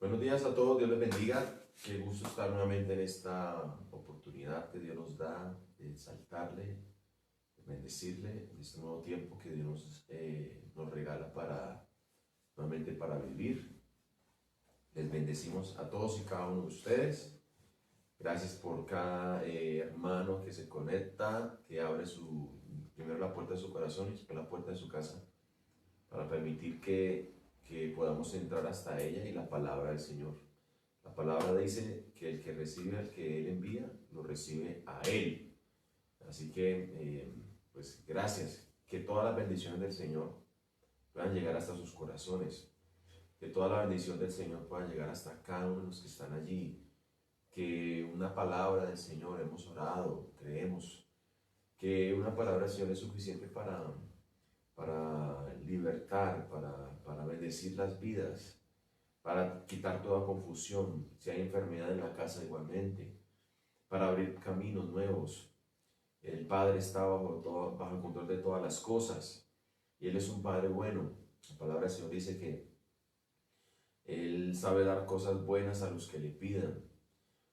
Buenos días a todos, Dios les bendiga. Qué gusto estar nuevamente en esta oportunidad que Dios nos da de exaltarle, de bendecirle en este nuevo tiempo que Dios nos regala nuevamente para vivir. Les bendecimos a todos y cada uno de ustedes. Gracias por cada hermano que se conecta, que abre primero la puerta de su corazón y después la puerta de su casa para permitir que podamos entrar hasta ella y la palabra del Señor. La palabra dice que el que recibe al que Él envía, lo recibe a Él. Así que, pues gracias. Que todas las bendiciones del Señor puedan llegar hasta sus corazones. Que toda la bendición del Señor pueda llegar hasta cada uno de los que están allí. Que una palabra del Señor, hemos orado, creemos, que una palabra del Señor es suficiente para libertar, para bendecir las vidas, para quitar toda confusión, si hay enfermedad en la casa igualmente, para abrir caminos nuevos. El Padre está bajo el control de todas las cosas y Él es un Padre bueno. La palabra del Señor dice que Él sabe dar cosas buenas a los que le pidan.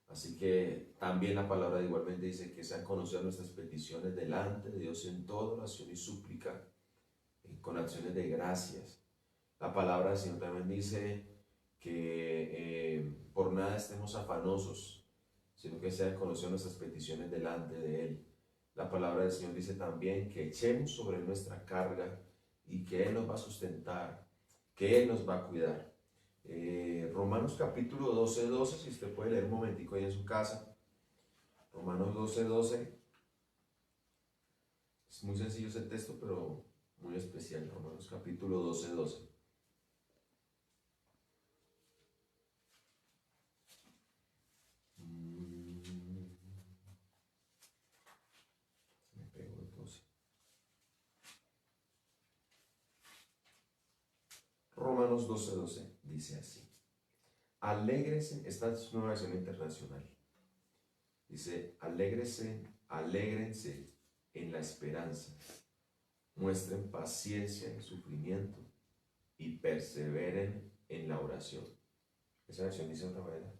Así que también la palabra igualmente dice que sean conocidas nuestras peticiones delante de Dios en toda oración y súplica, con acciones de gracias. La palabra del Señor también dice que por nada estemos afanosos, sino que sean conocidas nuestras peticiones delante de Él. La palabra del Señor dice también que echemos sobre nuestra carga y que Él nos va a sustentar, que Él nos va a cuidar. Romanos capítulo 12, si usted puede leer un momentico ahí en su casa. Romanos 12. Es muy sencillo ese texto, pero muy especial. Romanos capítulo 12. Me pegó el 12. Romanos 12 dice así. Alégrense, esta es una versión internacional. Dice, alégrense en la esperanza, muestren paciencia en el sufrimiento y perseveren en la oración. Esa versión dice de otra manera.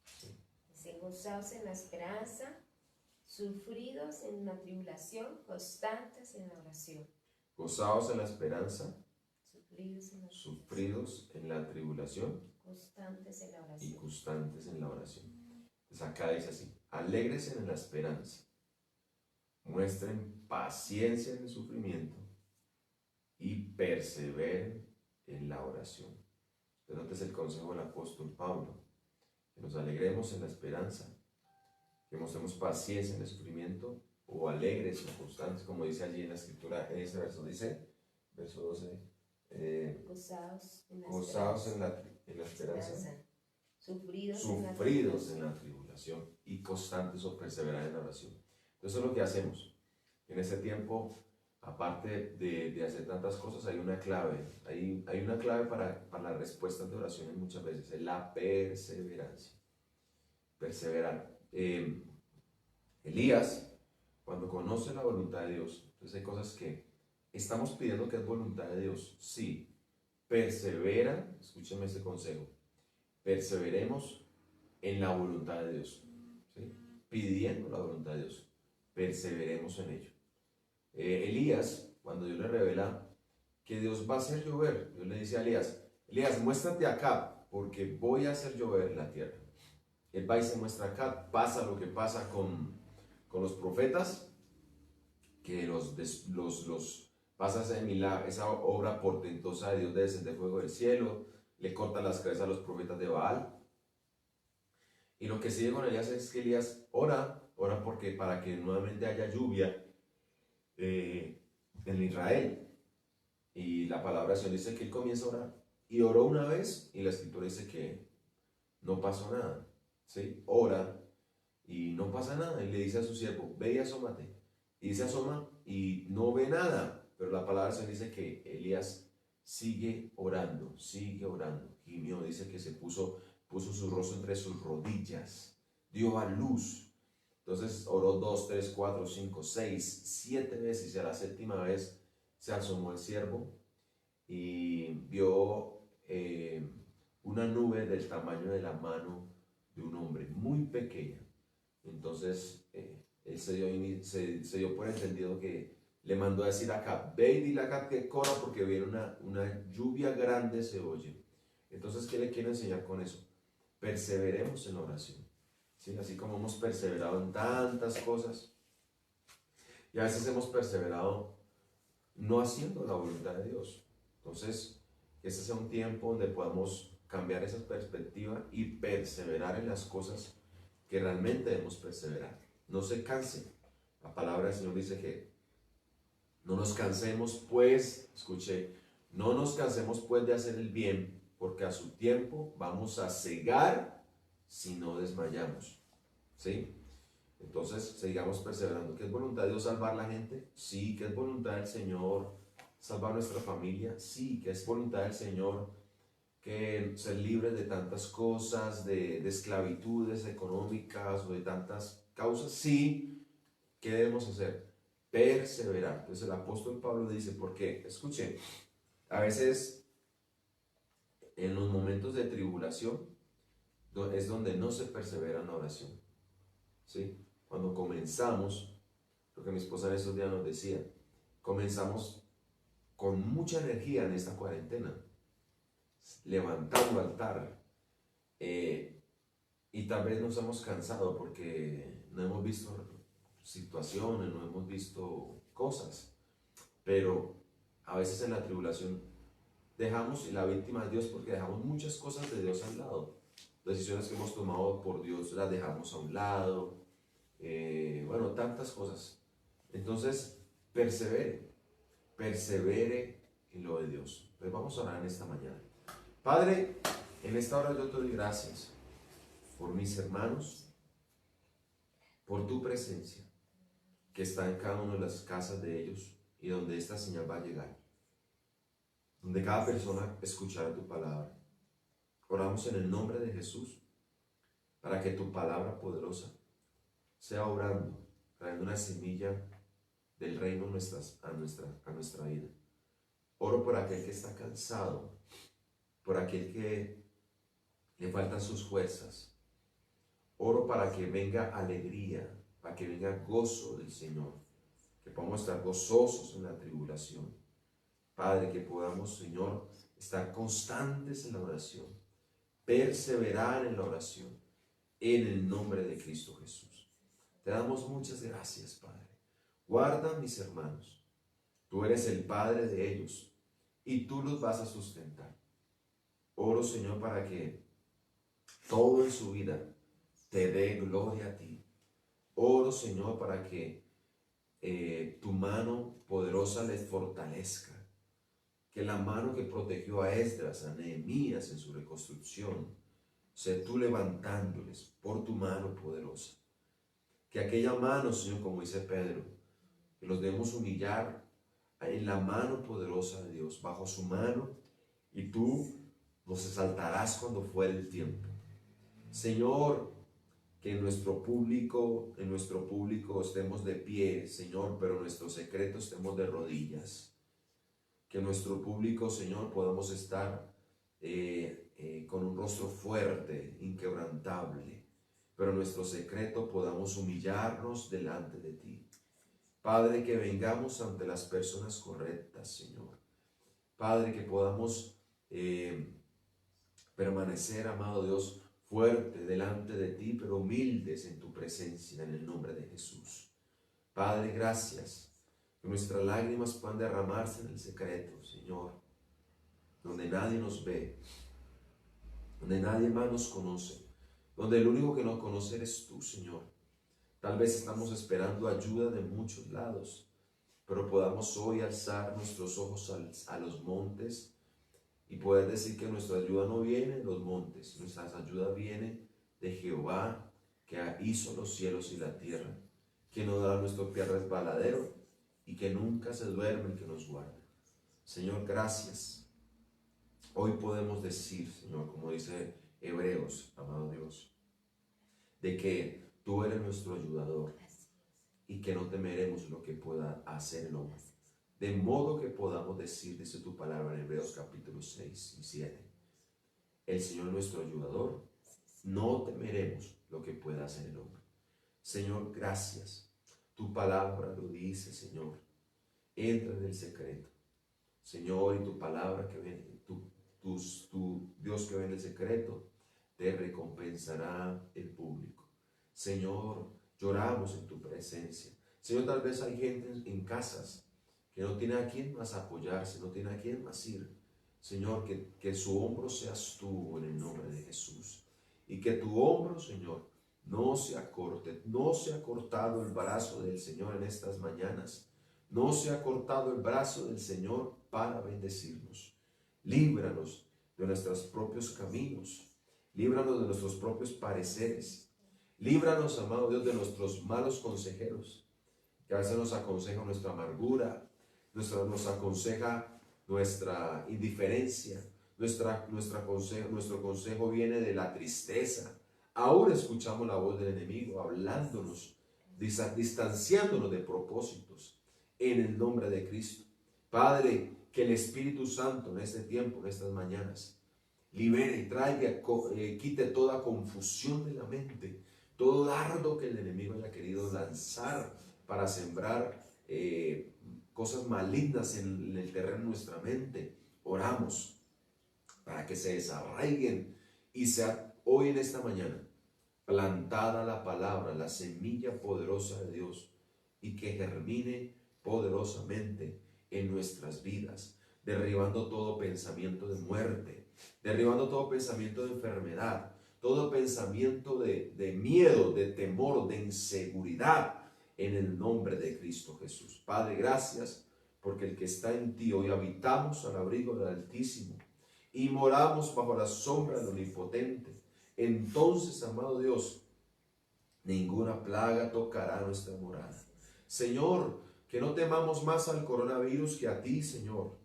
Sí. Dice, gozaos en la esperanza, sufridos en la tribulación, constantes en la oración. Gozaos en la esperanza, sufridos en la tribulación, constantes en la oración. Y constantes en la oración. Entonces acá dice así, alégrense en la esperanza, muestren paciencia en el sufrimiento y perseveren en la oración. Entonces el consejo del apóstol Pablo, que nos alegremos en la esperanza, que mostremos paciencia en el sufrimiento o alegres o constantes, como dice allí en la escritura, en ese verso dice, verso 12, gozaos en la esperanza, sufridos en la tribulación y constantes o perseverar en la oración. Entonces eso es lo que hacemos. En este tiempo, aparte de hacer tantas cosas, hay una clave. Hay una clave para las respuestas de oraciones muchas veces, es la perseverancia. Perseverar. Elías, cuando conoce la voluntad de Dios, entonces hay cosas que estamos pidiendo que es voluntad de Dios, sí. Persevera, escúchenme este consejo, perseveremos en la voluntad de Dios, ¿sí? Pidiendo la voluntad de Dios, perseveremos en ello. Elías, cuando Dios le revela que Dios va a hacer llover, Dios le dice a Elías, muéstrate acá, porque voy a hacer llover la tierra. Él va y se muestra acá, pasa lo que pasa con los profetas, que los pasa esa obra portentosa de Dios de descender fuego del cielo, le corta las cabezas a los profetas de Baal. Y lo que sigue con Elías es que Elías ora porque para que nuevamente haya lluvia en Israel. Y la palabra del Señor dice que él comienza a orar. Y oró una vez y la escritura dice que no pasó nada. ¿Sí? Ora y no pasa nada. Y le dice a su siervo, ve y asómate. Y se asoma y no ve nada. Pero la palabra del Señor dice que Elías sigue orando. Gimió, dice que se puso su rostro entre sus rodillas. Dio a luz. Entonces oró 2, 3, 4, 5, 6, 7 veces. Y a la séptima vez se asomó el siervo y vio una nube del tamaño de la mano de un hombre, muy pequeña. Entonces él se dio por entendido que le mandó a decir a Acab, ve y dile a Acab que corra porque viene una lluvia grande se oye. Entonces, ¿qué le quiero enseñar con eso? Perseveremos en la oración, ¿sí? Así como hemos perseverado en tantas cosas, y a veces hemos perseverado no haciendo la voluntad de Dios. Entonces, que este sea un tiempo donde podamos cambiar esa perspectiva y perseverar en las cosas que realmente debemos perseverar. No se cansen. La palabra del Señor dice que no nos cansemos pues, escuché, no nos cansemos pues de hacer el bien, porque a su tiempo vamos a cegar si no desmayamos. ¿Sí? Entonces, sigamos perseverando. ¿Que es voluntad de Dios salvar la gente? Sí. ¿Que es voluntad del Señor salvar nuestra familia? Sí. ¿Que es voluntad del Señor que ser libres de tantas cosas, de esclavitudes económicas o de tantas causas? Sí. ¿Qué debemos hacer? Perseverar. Entonces el apóstol Pablo dice, porque, escuchen, a veces en los momentos de tribulación es donde no se persevera en la oración. ¿Sí? Cuando comenzamos, lo que mi esposa en estos días nos decía, comenzamos con mucha energía en esta cuarentena, levantando altar, y tal vez nos hemos cansado porque no hemos visto situaciones, no hemos visto cosas, pero a veces en la tribulación dejamos, y la víctima es Dios, porque dejamos muchas cosas de Dios al lado. Decisiones que hemos tomado por Dios las dejamos a un lado, bueno, tantas cosas. Entonces, persevere en lo de Dios. Pues vamos a orar en esta mañana. Padre, en esta hora yo te doy gracias por mis hermanos, por tu presencia que está en cada una de las casas de ellos y donde esta señal va a llegar, donde cada persona escuchará tu palabra. Oramos en el nombre de Jesús para que tu palabra poderosa sea obrando, trayendo una semilla del reino a nuestra vida. Oro por aquel que está cansado, por aquel que le faltan sus fuerzas. Oro para que venga alegría, para que venga gozo del Señor, que podamos estar gozosos en la tribulación. Padre, que podamos, Señor, estar constantes en la oración, perseverar en la oración, en el nombre de Cristo Jesús. Te damos muchas gracias, Padre. Guarda a mis hermanos. Tú eres el Padre de ellos y tú los vas a sustentar. Oro, Señor, para que todo en su vida te dé gloria a ti. Oro, Señor, para que tu mano poderosa les fortalezca. Que la mano que protegió a Esdras, a Nehemías en su reconstrucción, sé tú levantándoles por tu mano poderosa. Que aquella mano, Señor, como dice Pedro, que los debemos humillar en la mano poderosa de Dios, bajo su mano, y tú nos exaltarás cuando fuere el tiempo. Señor, que en nuestro público estemos de pie, Señor, pero en nuestro secreto estemos de rodillas. Que en nuestro público, Señor, podamos estar con un rostro fuerte, inquebrantable, pero en nuestro secreto podamos humillarnos delante de ti. Padre, que vengamos ante las personas correctas, Señor. Padre, que podamos permanecer, amado Dios, fuerte delante de ti, pero humildes en tu presencia, en el nombre de Jesús. Padre, gracias, que nuestras lágrimas puedan derramarse en el secreto, Señor, donde nadie nos ve, donde nadie más nos conoce, donde el único que nos conoce eres tú, Señor. Tal vez estamos esperando ayuda de muchos lados, pero podamos hoy alzar nuestros ojos a los montes y poder decir que nuestra ayuda no viene de los montes, nuestra ayuda viene de Jehová, que hizo los cielos y la tierra, que no da nuestro pie resbaladero y que nunca se duerme, que nos guarda. Señor, gracias. Hoy podemos decir, Señor, como dice Hebreos, amado Dios, de que tú eres nuestro ayudador y que no temeremos lo que pueda hacer el hombre. De modo que podamos decir, dice tu palabra en Hebreos capítulo 6 y 7, el Señor es nuestro ayudador, no temeremos lo que pueda hacer el hombre. Señor, gracias. Tu palabra lo dice, Señor. Entra en el secreto. Señor, y tu palabra que viene, tu Dios que ve en el secreto, te recompensará el público. Señor, lloramos en tu presencia. Señor, tal vez hay gente en casas que no tiene a quién más apoyarse, no tiene a quién más ir. Señor, que su hombro seas tú en el nombre de Jesús. Y que tu hombro, Señor, no se acorte. No se ha cortado el brazo del Señor en estas mañanas. No se ha cortado el brazo del Señor para bendecirnos. Líbranos de nuestros propios caminos. Líbranos de nuestros propios pareceres. Líbranos, amado Dios, de nuestros malos consejeros, que a veces nos aconseja nuestra amargura, nos aconseja nuestra indiferencia, nuestro consejo viene de la tristeza. Ahora escuchamos la voz del enemigo hablándonos, distanciándonos de propósitos, en el nombre de Cristo. Padre, que el Espíritu Santo en este tiempo, en estas mañanas, libere, traiga, quite toda confusión de la mente, todo dardo que el enemigo haya querido lanzar para sembrar cosas malignas en el terreno de nuestra mente. Oramos para que se desarraiguen y sea hoy en esta mañana plantada la palabra, la semilla poderosa de Dios, y que germine poderosamente en nuestras vidas, derribando todo pensamiento de muerte, derribando todo pensamiento de enfermedad, todo pensamiento de miedo, de temor, de inseguridad, en el nombre de Cristo Jesús. Padre, gracias, porque el que está en ti, hoy habitamos al abrigo del Altísimo y moramos bajo la sombra del Omnipotente. Entonces, amado Dios, ninguna plaga tocará nuestra morada. Señor, que no temamos más al coronavirus que a ti, Señor.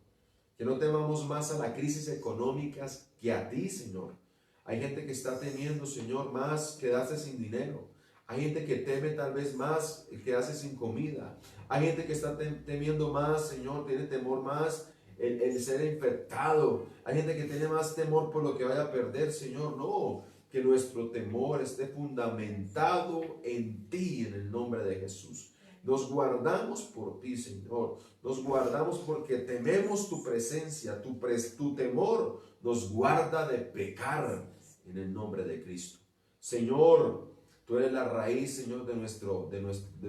Que no temamos más a las crisis económicas que a ti, Señor. Hay gente que está temiendo, Señor, más quedarse sin dinero. Hay gente que teme tal vez más quedarse sin comida. Hay gente que está temiendo más, Señor, tiene temor más el ser infectado. Hay gente que tiene más temor por lo que vaya a perder, Señor. No, que nuestro temor esté fundamentado en ti, en el nombre de Jesús. Nos guardamos por ti, Señor. Nos guardamos porque tememos tu presencia. Tu temor nos guarda de pecar en el nombre de Cristo. Señor, tú eres la raíz, Señor, de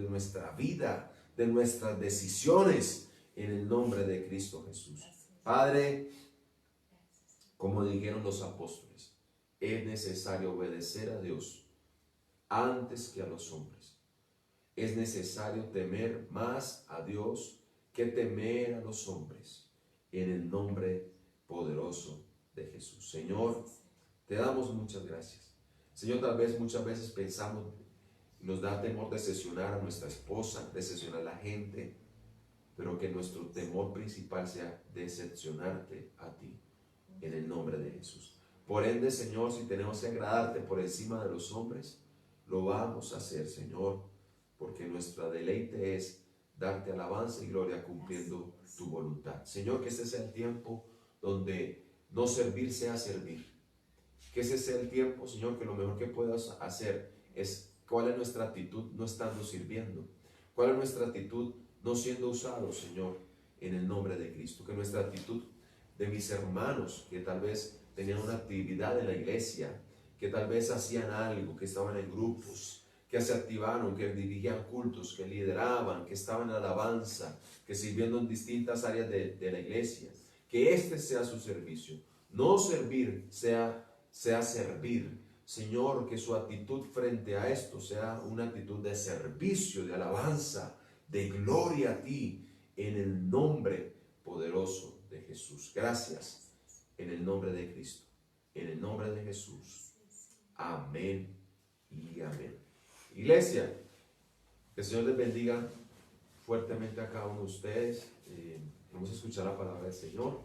nuestra vida, de nuestras decisiones, en el nombre de Cristo Jesús. Padre, como dijeron los apóstoles, es necesario obedecer a Dios antes que a los hombres. Es necesario temer más a Dios que temer a los hombres, en el nombre poderoso de Jesús. Señor, te damos muchas gracias. Señor, tal vez muchas veces pensamos, nos da temor decepcionar a nuestra esposa, decepcionar a la gente, pero que nuestro temor principal sea decepcionarte a ti, en el nombre de Jesús. Por ende, Señor, si tenemos que agradarte por encima de los hombres, lo vamos a hacer, Señor, porque nuestra deleite es darte alabanza y gloria cumpliendo tu voluntad. Señor, que este sea el tiempo donde no servir sea servir. Que ese sea el tiempo, Señor, que lo mejor que puedas hacer es cuál es nuestra actitud no estando sirviendo. Cuál es nuestra actitud no siendo usados, Señor, en el nombre de Cristo. Que nuestra actitud de mis hermanos que tal vez tenían una actividad en la iglesia, que tal vez hacían algo, que estaban en grupos, que se activaron, que dirigían cultos, que lideraban, que estaban en alabanza, que sirviendo en distintas áreas de la iglesia, que este sea su servicio. No servir, sea servir. Señor, que su actitud frente a esto sea una actitud de servicio, de alabanza, de gloria a ti, en el nombre poderoso de Jesús. Gracias, en el nombre de Cristo, en el nombre de Jesús. Amén y amén. Iglesia, que el Señor les bendiga fuertemente a cada uno de ustedes. Vamos a escuchar la palabra del Señor.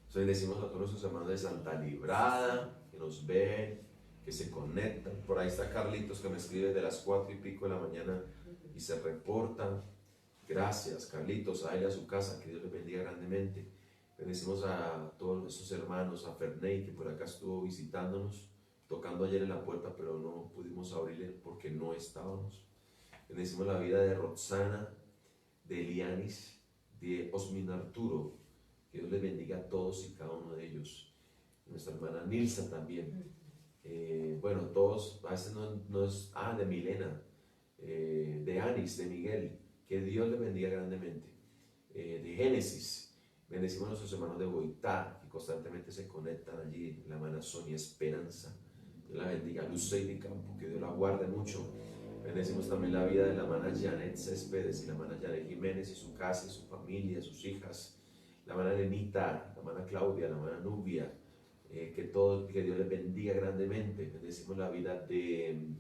Entonces le decimos a todos nuestros hermanos de Santa Librada, que nos ven, que se conectan. Por ahí está Carlitos, que me escribe de las 4 y pico de la mañana y se reportan. Gracias, Carlitos, a él y a su casa, que Dios les bendiga grandemente. Bendecimos a todos esos hermanos, a Ferney, que por acá estuvo visitándonos, tocando ayer en la puerta, pero no pudimos abrirle porque no estábamos. Bendecimos la vida de Roxana, de Elianis, de Osmin Arturo. Que Dios les bendiga a todos y cada uno de ellos. Nuestra hermana Nilsa también. Bueno, todos, a veces no es, de Milena, de Anis, de Miguel. Que Dios les bendiga grandemente. De Génesis. Bendecimos a nuestros hermanos de Boitá, que constantemente se conectan allí. La hermana Sonia Esperanza. Dios la bendiga. Luz de Campo, que Dios la guarde mucho. Bendecimos también la vida de la hermana Janet Céspedes y la hermana Janet Jiménez y su casa, y su familia, sus hijas. La hermana Lenita, la hermana Claudia, la hermana Nubia. Que Dios les bendiga grandemente. Bendecimos la vida de...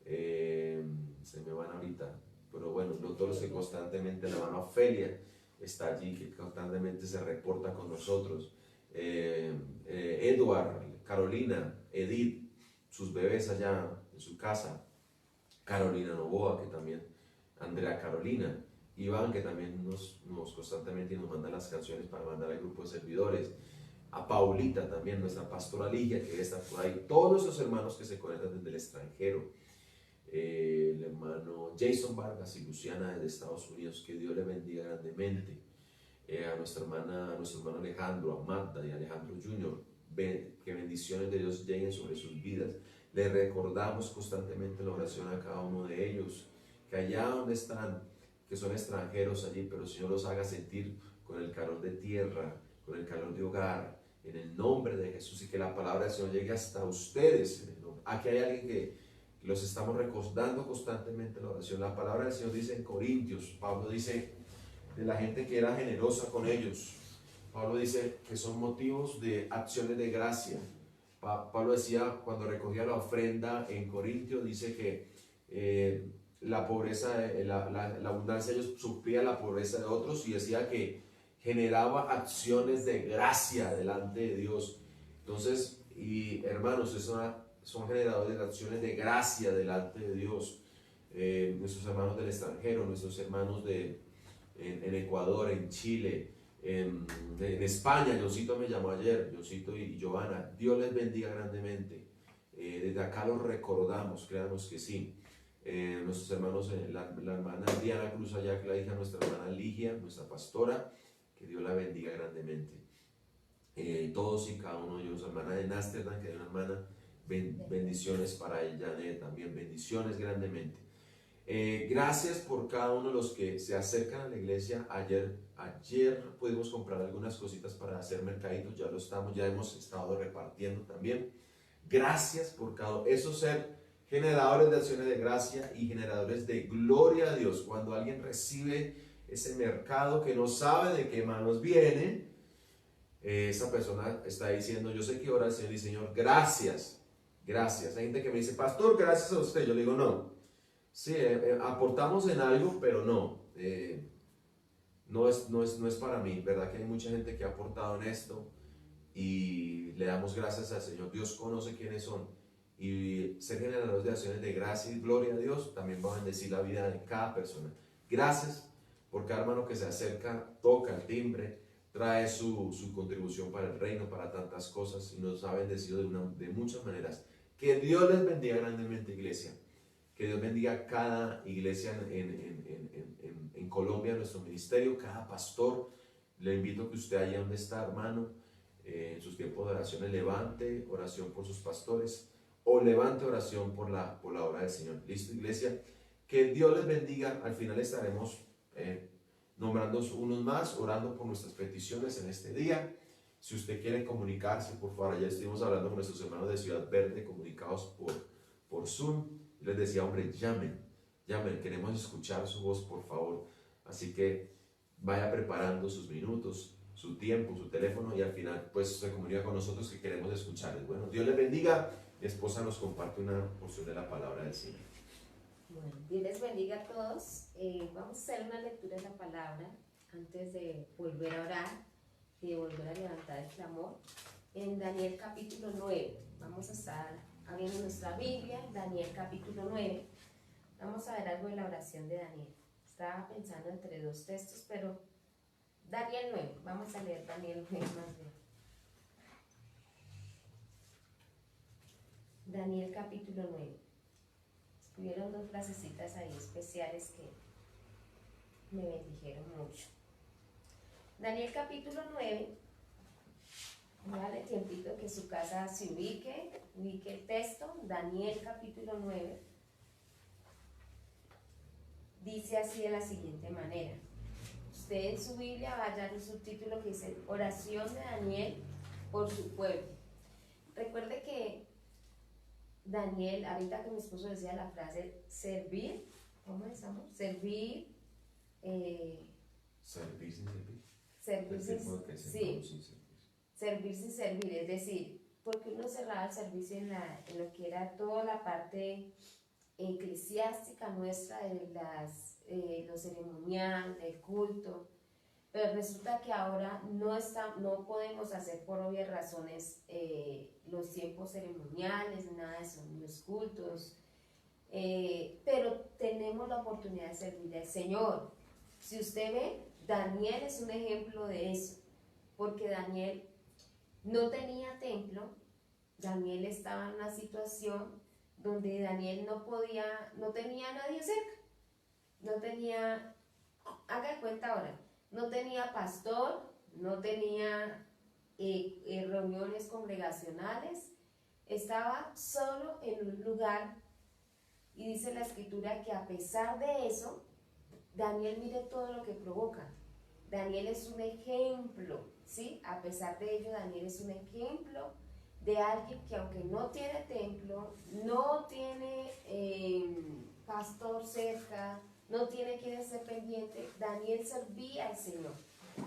se me van ahorita. Pero bueno, todos los que constantemente, la hermana Ofelia está allí, que constantemente se reporta con nosotros. Edward, Carolina, Edith, sus bebés allá en su casa. Carolina Novoa, que también, Andrea Carolina, Iván, que también nos constantemente nos manda las canciones para mandar al grupo de servidores. A Paulita también, nuestra pastora Ligia, que está por ahí. Todos nuestros hermanos que se conectan desde el extranjero. El hermano Jason Vargas y Luciana desde Estados Unidos, que Dios le bendiga grandemente. A nuestro hermano Alejandro, a Magda y Alejandro Jr., que bendiciones de Dios lleguen sobre sus vidas. Les recordamos constantemente la oración a cada uno de ellos, que allá donde están, que son extranjeros allí, pero el Señor los haga sentir con el calor de tierra, con el calor de hogar, en el nombre de Jesús, y que la palabra del Señor llegue hasta ustedes. Aquí hay alguien que los estamos recordando constantemente en la oración. La palabra del Señor dice en Corintios, Pablo dice de la gente que era generosa con ellos. Pablo dice que son motivos de acciones de gracia. Pablo decía cuando recogía la ofrenda en Corintio, dice que la pobreza, la abundancia de ellos suplía la pobreza de otros, y decía que generaba acciones de gracia delante de Dios. Entonces, y hermanos, son generadores de acciones de gracia delante de Dios. Nuestros hermanos del extranjero, nuestros hermanos en Ecuador, en Chile, en España. Johncito me llamó ayer, Johncito y Giovanna. Dios les bendiga grandemente. Desde acá los recordamos, créanos que sí. Nuestros hermanos, la hermana Diana Cruz allá, que la hija de nuestra hermana Ligia, nuestra pastora, que Dios la bendiga grandemente. Todos y cada uno de ellos, hermana de Násterdam, que es una hermana, bendiciones para ella, también bendiciones grandemente. Gracias por cada uno de los que se acercan a la iglesia. Ayer pudimos comprar algunas cositas para hacer mercaditos, ya hemos estado repartiendo también. Gracias por eso, ser generadores de acciones de gracia y generadores de gloria a Dios. Cuando alguien recibe ese mercado que no sabe de qué manos viene, esa persona está diciendo: yo sé que ora al Señor, y Señor, gracias, gracias. Hay gente que me dice: pastor, gracias a usted. Yo le digo: no. Sí, aportamos en algo, pero no es para mí. Verdad que hay mucha gente que ha aportado en esto, y le damos gracias al Señor. Dios conoce quiénes son, y ser generadores de acciones de gracia y gloria a Dios también va a bendecir la vida de cada persona. Gracias por cada hermano que se acerca, toca el timbre, trae su contribución para el reino, para tantas cosas, y nos ha bendecido de muchas maneras. Que Dios les bendiga grandemente, iglesia. Que Dios bendiga cada iglesia en Colombia, nuestro ministerio, cada pastor. Le invito a que usted, allá donde está, hermano, en sus tiempos de oración, levante oración por sus pastores, o levante oración por la obra del Señor. ¿Listo, iglesia? Que Dios les bendiga. Al final estaremos nombrando unos más, orando por nuestras peticiones en este día. Si usted quiere comunicarse, por favor, ya estuvimos hablando con nuestros hermanos de Ciudad Verde, comunicados por Zoom. Les decía: hombre, llamen, queremos escuchar su voz, por favor. Así que vaya preparando sus minutos, su tiempo, su teléfono, y al final pues se comunica con nosotros, que queremos escucharles. Bueno, Dios les bendiga. Mi esposa nos comparte una porción de la palabra del Señor. Bueno, Dios les bendiga a todos. Vamos a hacer una lectura de la palabra antes de volver a orar y de volver a levantar el clamor. En Daniel capítulo 9, vamos a estar abriendo nuestra Biblia, Daniel capítulo 9. Vamos a ver algo de la oración de Daniel. Estaba pensando entre dos textos, pero Daniel 9, vamos a leer Daniel 9 más bien. Daniel capítulo 9. Hubieron dos frasecitas ahí especiales que me bendijeron mucho. Daniel capítulo 9, vale tiempito que su casa se ubique el texto. Daniel capítulo 9 dice así de la siguiente manera. Usted en su Biblia va a hallar un subtítulo que dice oración de Daniel por su pueblo. Recuerde que Daniel, ahorita que mi esposo decía la frase servir, ¿cómo decimos? Servir Servir sin servir. Servir sin, Que sí, sin servir. Servir sin servir, es decir, porque uno cerraba el servicio en lo que era toda la parte eclesiástica nuestra de lo ceremonial, del culto, pero resulta que ahora no podemos hacer por obvias razones los tiempos ceremoniales, nada de eso, los cultos, pero tenemos la oportunidad de servirle al Señor. Si usted ve, Daniel es un ejemplo de eso, porque Daniel no tenía templo. Daniel estaba en una situación donde Daniel no tenía a nadie cerca, haga de cuenta ahora, no tenía pastor, no tenía reuniones congregacionales, estaba solo en un lugar, y dice la escritura que a pesar de eso, Daniel mire todo lo que provoca. Daniel es un ejemplo, ¿sí? A pesar de ello, Daniel es un ejemplo de alguien que aunque no tiene templo, no tiene pastor cerca, no tiene quien esté pendiente, Daniel servía al Señor.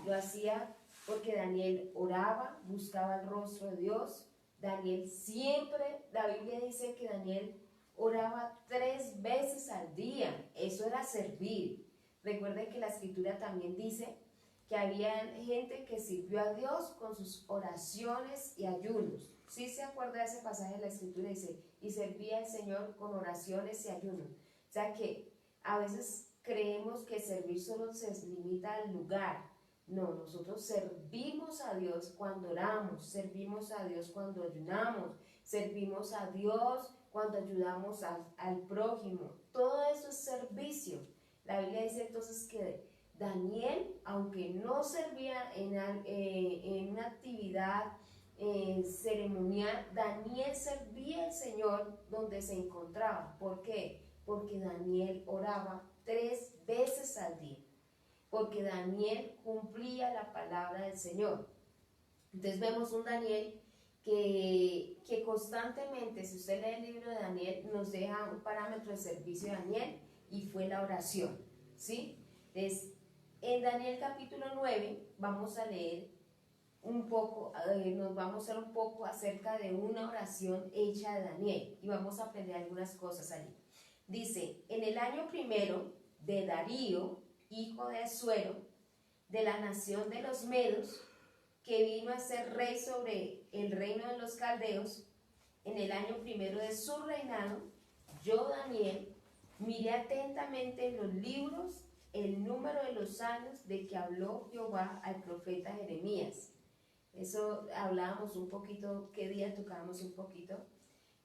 Lo hacía porque Daniel oraba, buscaba el rostro de Dios. Daniel siempre, la Biblia dice que Daniel oraba 3 veces al día. Eso era servir. Recuerden que la escritura también dice que había gente que sirvió a Dios con sus oraciones y ayunos. ¿Sí se acuerda de ese pasaje de la escritura? Dice, y servía al Señor con oraciones y ayunos. O sea que a veces creemos que servir solo se limita al lugar. No, nosotros servimos a Dios cuando oramos, servimos a Dios cuando ayunamos, servimos a Dios cuando ayudamos al prójimo. Todo eso es servicio. La Biblia dice entonces que Daniel, aunque no servía en una actividad ceremonial, Daniel servía al Señor donde se encontraba. ¿Por qué? Porque Daniel oraba 3 veces al día, porque Daniel cumplía la palabra del Señor. Entonces vemos un Daniel que constantemente, si usted lee el libro de Daniel, nos deja un parámetro de servicio de Daniel, y fue la oración, ¿sí? Entonces, en Daniel capítulo 9 vamos a leer un poco, nos vamos a ver un poco acerca de una oración hecha de Daniel, y vamos a aprender algunas cosas allí. Dice, en el año primero de Darío, hijo de Asuero, de la nación de los Medos, que vino a ser rey sobre el reino de los caldeos, en el año primero de su reinado, yo, Daniel, miré atentamente en los libros el número de los años de que habló Jehová al profeta Jeremías. Eso hablábamos un poquito, qué día tocábamos un poquito,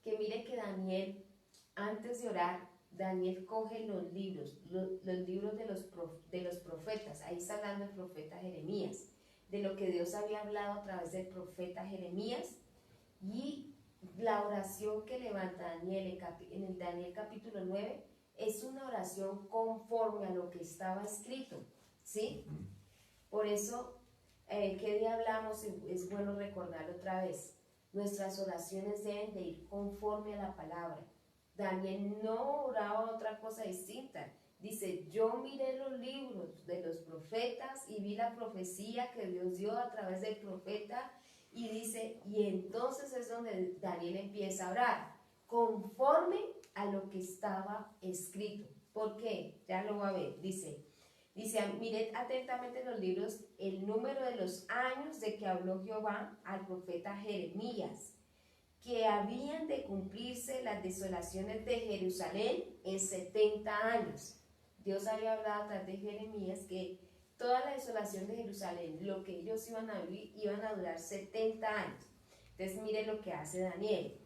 que mire que Daniel, antes de orar, Daniel coge los libros de los profetas. Ahí está hablando el profeta Jeremías, de lo que Dios había hablado a través del profeta Jeremías, y la oración que levanta Daniel en el Daniel capítulo 9 es una oración conforme a lo que estaba escrito, ¿sí? Por eso, ¿qué día hablamos? Es bueno recordarlo otra vez. Nuestras oraciones deben de ir conforme a la palabra. Daniel no oraba otra cosa distinta. Dice, yo miré los libros de los profetas y vi la profecía que Dios dio a través del profeta, y dice, y entonces es donde Daniel empieza a orar, conforme a lo que estaba escrito. ¿Por qué? Ya lo va a ver. Dice, miré atentamente en los libros el número de los años de que habló Jehová al profeta Jeremías, que habían de cumplirse las desolaciones de Jerusalén en 70 años. Dios había hablado a través de Jeremías que toda la desolación de Jerusalén, lo que ellos iban a vivir, iban a durar 70 años. Entonces mire lo que hace Daniel.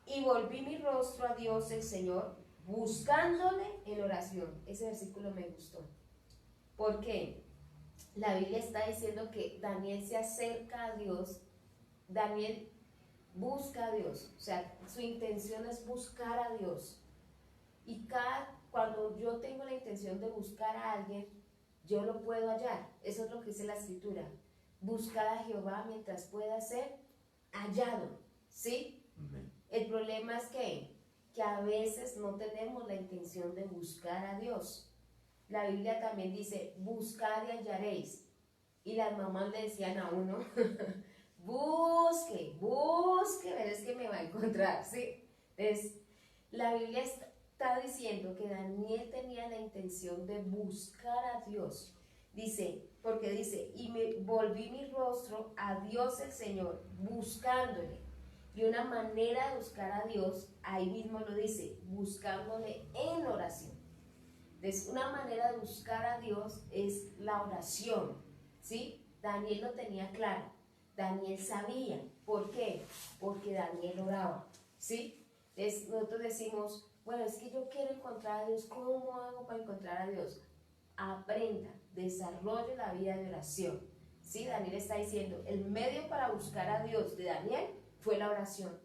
Y volví mi rostro a Dios el Señor, buscándole en oración. Ese versículo me gustó. ¿Por qué? La Biblia está diciendo que Daniel se acerca a Dios, Daniel busca a Dios, o sea, su intención es buscar a Dios. Y cuando yo tengo la intención de buscar a alguien, yo lo puedo hallar. Eso es lo que dice la Escritura. Buscar a Jehová mientras pueda ser hallado, ¿sí? Amén. El problema es que a veces no tenemos la intención de buscar a Dios. La Biblia también dice, buscad y hallaréis. Y las mamás le decían a uno, busque, verás que me va a encontrar, ¿sí? Entonces, la Biblia está diciendo que Daniel tenía la intención de buscar a Dios. Dice, porque dice, y me volví mi rostro a Dios el Señor, buscándole. Y una manera de buscar a Dios, ahí mismo lo dice, buscándole en oración. Entonces, una manera de buscar a Dios es la oración, ¿sí? Daniel lo tenía claro, Daniel sabía. ¿Por qué? Porque Daniel oraba, ¿sí? Entonces, nosotros decimos, bueno, es que yo quiero encontrar a Dios, ¿cómo hago para encontrar a Dios? Aprenda, desarrolle la vida de oración, ¿sí? Daniel está diciendo, el medio para buscar a Dios de Daniel fue la oración.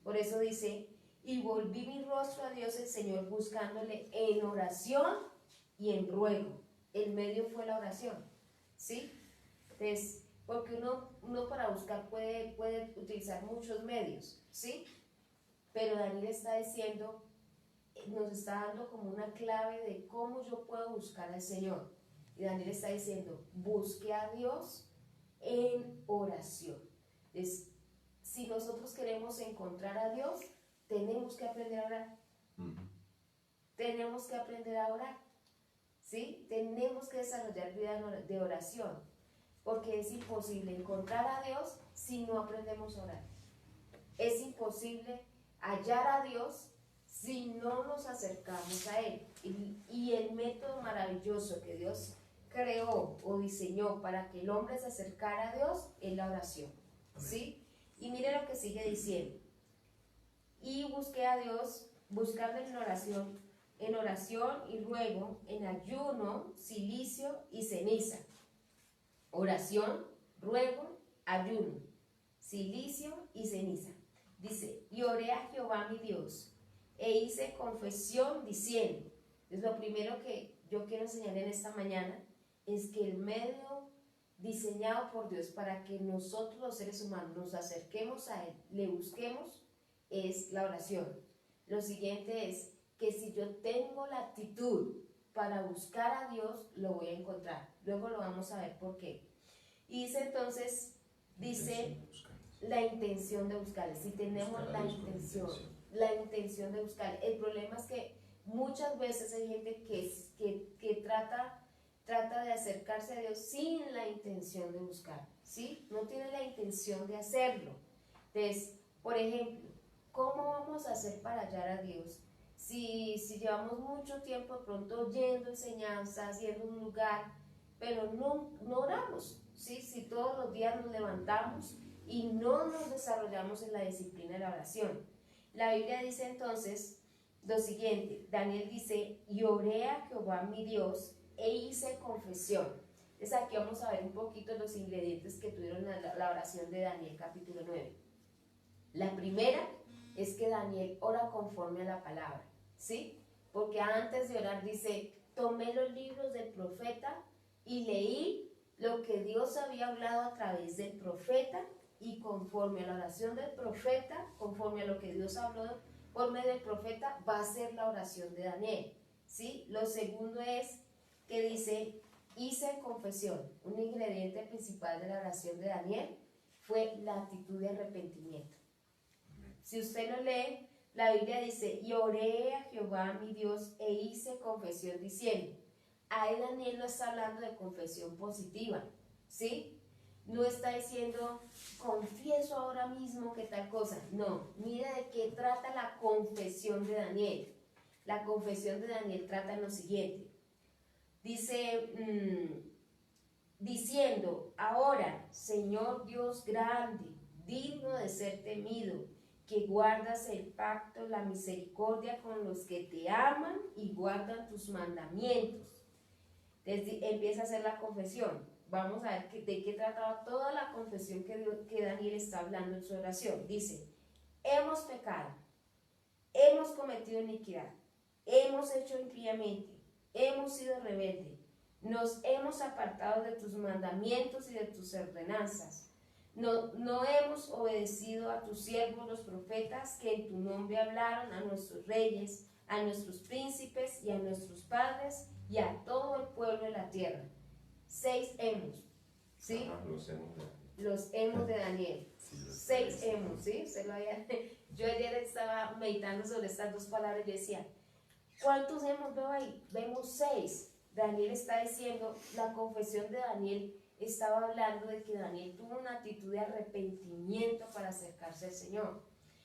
Por eso dice, y volví mi rostro a Dios el Señor buscándole en oración y en ruego. El medio fue la oración, ¿sí? Entonces, porque uno para buscar puede utilizar muchos medios, ¿sí? Pero Daniel está diciendo, nos está dando como una clave de cómo yo puedo buscar al Señor. Y Daniel está diciendo, busque a Dios en oración. Entonces, si nosotros queremos encontrar a Dios, tenemos que aprender a orar. Tenemos que aprender a orar, ¿sí? Tenemos que desarrollar vida de oración, porque es imposible encontrar a Dios si no aprendemos a orar. Es imposible hallar a Dios si no nos acercamos a Él. Y el método maravilloso que Dios creó o diseñó para que el hombre se acercara a Dios es la oración, ¿sí? Y mire lo que sigue diciendo. Y busqué a Dios, buscando en oración y ruego, en ayuno, cilicio y ceniza. Oración, ruego, ayuno, cilicio y ceniza. Dice, y oré a Jehová mi Dios, e hice confesión diciendo. Entonces, lo primero que yo quiero enseñar en esta mañana es que el medio diseñado por Dios para que nosotros los seres humanos nos acerquemos a Él, le busquemos, es la oración. Lo siguiente es que si yo tengo la actitud para buscar a Dios, lo voy a encontrar. Luego lo vamos a ver por qué. Y dice entonces, dice la intención de buscarle. Si tenemos la intención de buscarle. El problema es que muchas veces hay gente que trata de acercarse a Dios sin la intención de buscar, ¿sí? No tiene la intención de hacerlo. Entonces, por ejemplo, ¿cómo vamos a hacer para hallar a Dios? Si llevamos mucho tiempo de pronto oyendo enseñanzas, yendo a un lugar, pero no oramos, ¿sí? Si todos los días nos levantamos y no nos desarrollamos en la disciplina de la oración. La Biblia dice entonces lo siguiente, Daniel dice, y oré a Jehová mi Dios e hice confesión. Entonces aquí vamos a ver un poquito los ingredientes que tuvieron la oración de Daniel capítulo 9. La primera es que Daniel ora conforme a la palabra, ¿sí? Porque antes de orar dice, tomé los libros del profeta y leí lo que Dios había hablado a través del profeta, y conforme a la oración del profeta, conforme a lo que Dios habló por medio del profeta, va a ser la oración de Daniel, ¿sí? Lo segundo es que dice, hice confesión. Un ingrediente principal de la oración de Daniel fue la actitud de arrepentimiento. Si usted lo lee, la Biblia dice, y oré a Jehová mi Dios e hice confesión diciendo. Ahí Daniel no está hablando de confesión positiva, ¿sí? No está diciendo, confieso ahora mismo que tal cosa. No, mira de qué trata la confesión de Daniel. La confesión de Daniel trata en lo siguiente. Dice, diciendo: ahora, Señor Dios grande, digno de ser temido, que guardas el pacto, la misericordia con los que te aman y guardan tus mandamientos. Empieza a hacer la confesión. Vamos a ver de qué trataba toda la confesión que Daniel está hablando en su oración. Dice: hemos pecado, hemos cometido iniquidad, hemos hecho impíamente, hemos sido rebeldes, nos hemos apartado de tus mandamientos y de tus ordenanzas. No hemos obedecido a tus siervos los profetas, que en tu nombre hablaron a nuestros reyes, a nuestros príncipes y a nuestros padres y a todo el pueblo de la tierra. 6 hemos, ¿sí? Ajá, Los hemos de Daniel. Sí, 6 hemos, ¿sí? Yo ayer estaba meditando sobre estas dos palabras y decía: ¿cuántos hemos veo ahí? Vemos 6. Daniel está diciendo, la confesión de Daniel estaba hablando de que Daniel tuvo una actitud de arrepentimiento para acercarse al Señor,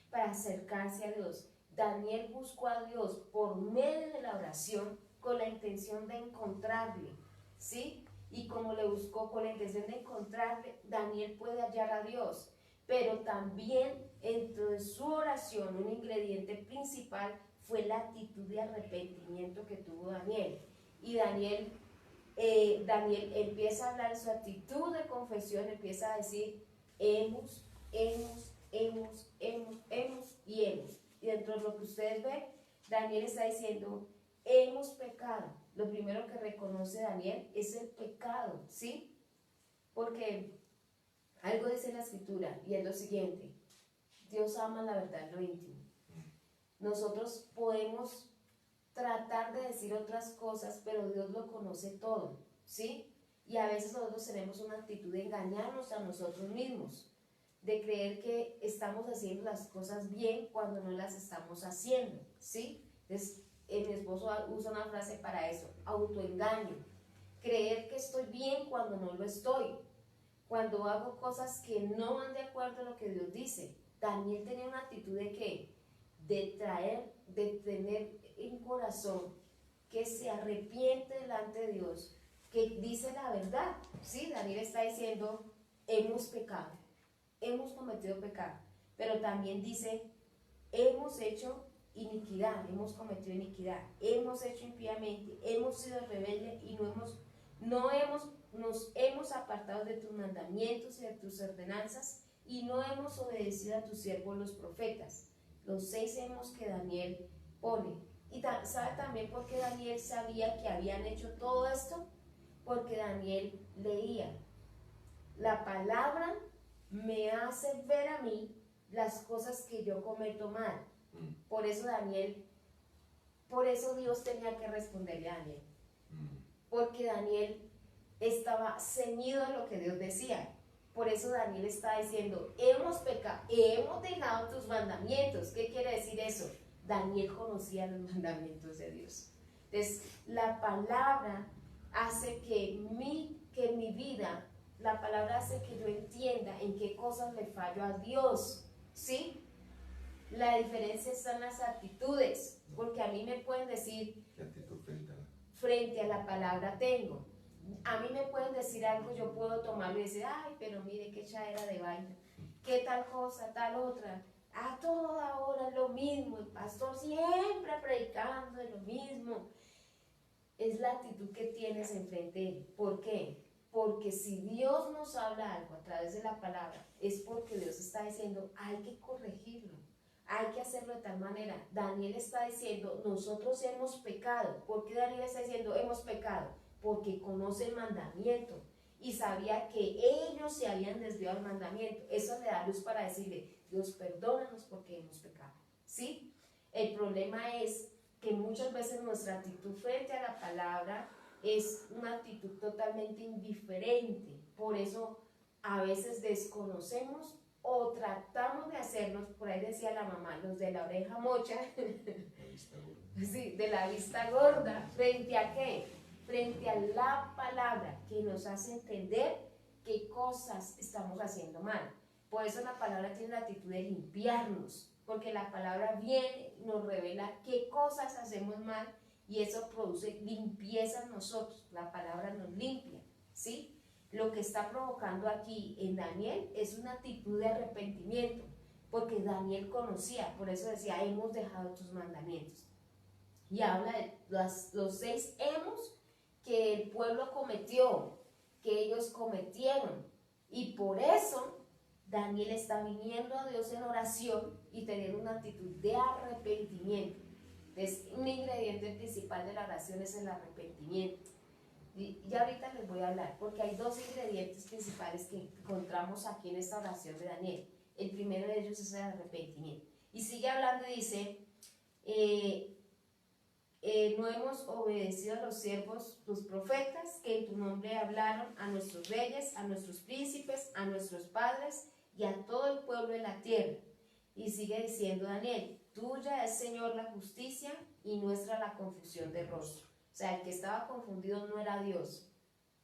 para acercarse a Dios. Daniel buscó a Dios por medio de la oración con la intención de encontrarle, ¿sí? Y como le buscó con la intención de encontrarle, Daniel puede hallar a Dios. Pero también dentro de su oración, un ingrediente principal fue la actitud de arrepentimiento que tuvo Daniel. Y Daniel empieza a hablar de su actitud de confesión, empieza a decir: hemos. Y dentro de lo que ustedes ven, Daniel está diciendo: hemos pecado. Lo primero que reconoce Daniel es el pecado, ¿sí? Porque algo dice la escritura y es lo siguiente: Dios ama la verdad en lo íntimo. Nosotros podemos tratar de decir otras cosas, pero Dios lo conoce todo, ¿sí? Y a veces nosotros tenemos una actitud de engañarnos a nosotros mismos, de creer que estamos haciendo las cosas bien cuando no las estamos haciendo, ¿sí? Entonces, mi esposo usa una frase para eso: autoengaño. Creer que estoy bien cuando no lo estoy, cuando hago cosas que no van de acuerdo a lo que Dios dice. Daniel tenía una actitud de ¿qué? De tener un corazón que se arrepiente delante de Dios, que dice la verdad, ¿sí? Daniel está diciendo: hemos pecado, hemos cometido pecado, pero también dice: hemos hecho iniquidad, hemos cometido iniquidad, hemos hecho impíamente, hemos sido rebeldes y nos hemos apartado de tus mandamientos y de tus ordenanzas y no hemos obedecido a tus siervos los profetas. Los 6 hemos que Daniel pone. Y ¿sabe también por qué Daniel sabía que habían hecho todo esto? Porque Daniel leía. La palabra me hace ver a mí las cosas que yo cometo mal. Por eso Dios tenía que responderle a Daniel. Porque Daniel estaba ceñido a lo que Dios decía. Por eso Daniel está diciendo: hemos pecado, hemos dejado tus mandamientos. ¿Qué quiere decir eso? Daniel conocía los mandamientos de Dios. Entonces, la palabra hace que mi vida, la palabra hace que yo entienda en qué cosas le fallo a Dios, ¿sí? La diferencia está en las actitudes, porque a mí me pueden decir: ¿qué actitud frente a la palabra tengo? A mí me pueden decir algo, yo puedo tomarlo y decir: ay, pero mire qué echadera de vaina, qué tal cosa, tal otra. A toda hora es lo mismo, el pastor siempre predicando de lo mismo. Es la actitud que tienes enfrente de él. ¿Por qué? Porque si Dios nos habla algo a través de la palabra, es porque Dios está diciendo: hay que corregirlo, hay que hacerlo de tal manera. Daniel está diciendo: nosotros hemos pecado. ¿Por qué Daniel está diciendo hemos pecado? Porque conoce el mandamiento y sabía que ellos se habían desviado del mandamiento. Eso le da luz para decirle: Dios, perdónanos porque hemos pecado, ¿sí? El problema es que muchas veces nuestra actitud frente a la palabra es una actitud totalmente indiferente. Por eso a veces desconocemos o tratamos de hacernos, por ahí decía la mamá, los de la oreja mocha, sí, de la vista gorda, ¿frente a qué? Frente a la palabra que nos hace entender qué cosas estamos haciendo mal. Por eso la palabra tiene la actitud de limpiarnos, porque la palabra viene, nos revela qué cosas hacemos mal y eso produce limpieza en nosotros. La palabra nos limpia, ¿sí? lo que está provocando aquí en Daniel es una actitud de arrepentimiento, porque Daniel conocía, por eso decía, hemos dejado tus mandamientos. Y habla de los 6 hemos que el pueblo cometió, que ellos cometieron. Y por eso Daniel está viniendo a Dios en oración y teniendo una actitud de arrepentimiento. Entonces, un ingrediente principal de la oración es el arrepentimiento. Y ya ahorita les voy a hablar, porque hay 2 ingredientes principales que encontramos aquí en esta oración de Daniel. El primero de ellos es el arrepentimiento. Y sigue hablando y dice, no hemos obedecido a los siervos, tus profetas, que en tu nombre hablaron a nuestros reyes, a nuestros príncipes, a nuestros padres y a todo el pueblo de la tierra. Y sigue diciendo Daniel, tuya es, Señor, la justicia y nuestra la confusión de rostro. O sea, el que estaba confundido no era Dios,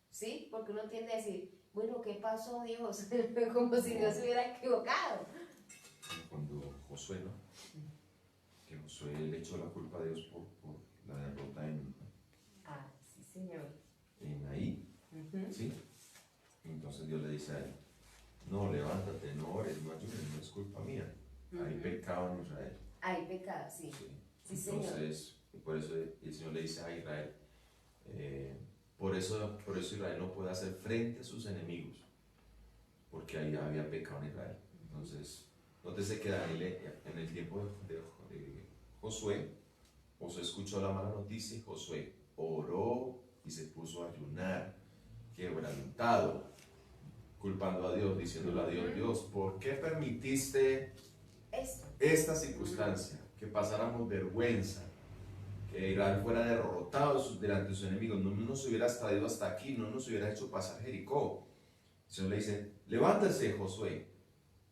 ¿sí? Porque uno tiende a decir, bueno, ¿qué pasó, Dios? Como si Dios se hubiera equivocado. Cuando Josué, ¿no? Que Josué le echó la culpa a Dios por la derrota Sí, Señor. en Ahí, ¿sí? Entonces Dios le dice a él, no, levántate, no ores, no ayudes, no es culpa mía. Hay pecado en Israel. Hay pecado, sí. Sí, Señor. Entonces, por eso el Señor le dice a Israel, por eso Israel no puede hacer frente a sus enemigos, porque ahí había pecado en Israel. Entonces, nótese que Daniel, en el tiempo de Josué escuchó la mala noticia y Josué oró y se puso a ayunar, quebrantado, culpando a Dios, diciéndole a Dios, Dios, ¿por qué permitiste esta circunstancia? Que pasáramos vergüenza, que Israel fuera derrotado delante de sus enemigos, no nos hubieras traído hasta aquí, no nos hubieras hecho pasar Jericó. El Señor le dice, levántese, Josué,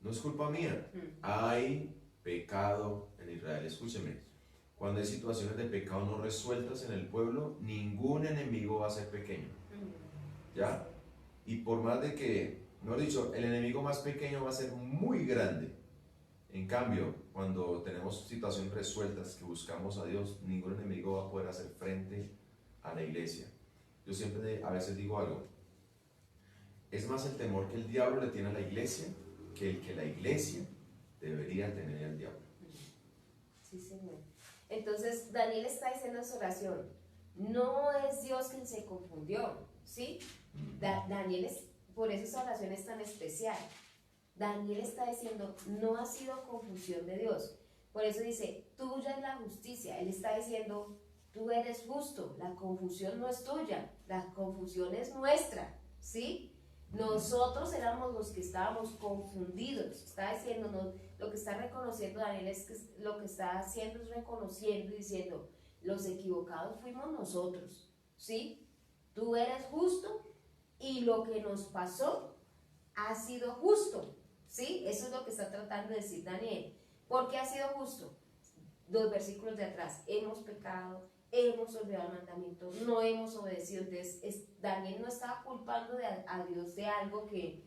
no es culpa mía, hay pecado en Israel. Escúcheme, cuando hay situaciones de pecado no resueltas en el pueblo, ningún enemigo va a ser pequeño, ¿ya? Y por más de que, mejor dicho, el enemigo más pequeño va a ser muy grande. En cambio, cuando tenemos situaciones resueltas que buscamos a Dios, ningún enemigo va a poder hacer frente a la iglesia. Yo siempre a veces digo algo, es más el temor que el diablo le tiene a la iglesia que el que la iglesia debería tener al diablo. Sí, Señor. Entonces, Daniel está diciendo en su oración, no es Dios quien se confundió, ¿sí? Daniel es, por eso esa oración es tan especial. Daniel está diciendo, no ha sido confusión de Dios. Por eso dice, tuya es la justicia. Él está diciendo, tú eres justo, la confusión no es tuya, la confusión es nuestra, ¿sí? Nosotros éramos los que estábamos confundidos. Está diciendo, lo que está reconociendo Daniel es que lo que está haciendo es reconociendo y diciendo, los equivocados fuimos nosotros, ¿sí? Tú eres justo y lo que nos pasó ha sido justo, ¿sí? Eso es lo que está tratando de decir Daniel. ¿Por qué ha sido justo? 2 versículos de atrás, hemos pecado, hemos olvidado el mandamiento, no hemos obedecido. Entonces, Daniel no estaba culpando a Dios de algo que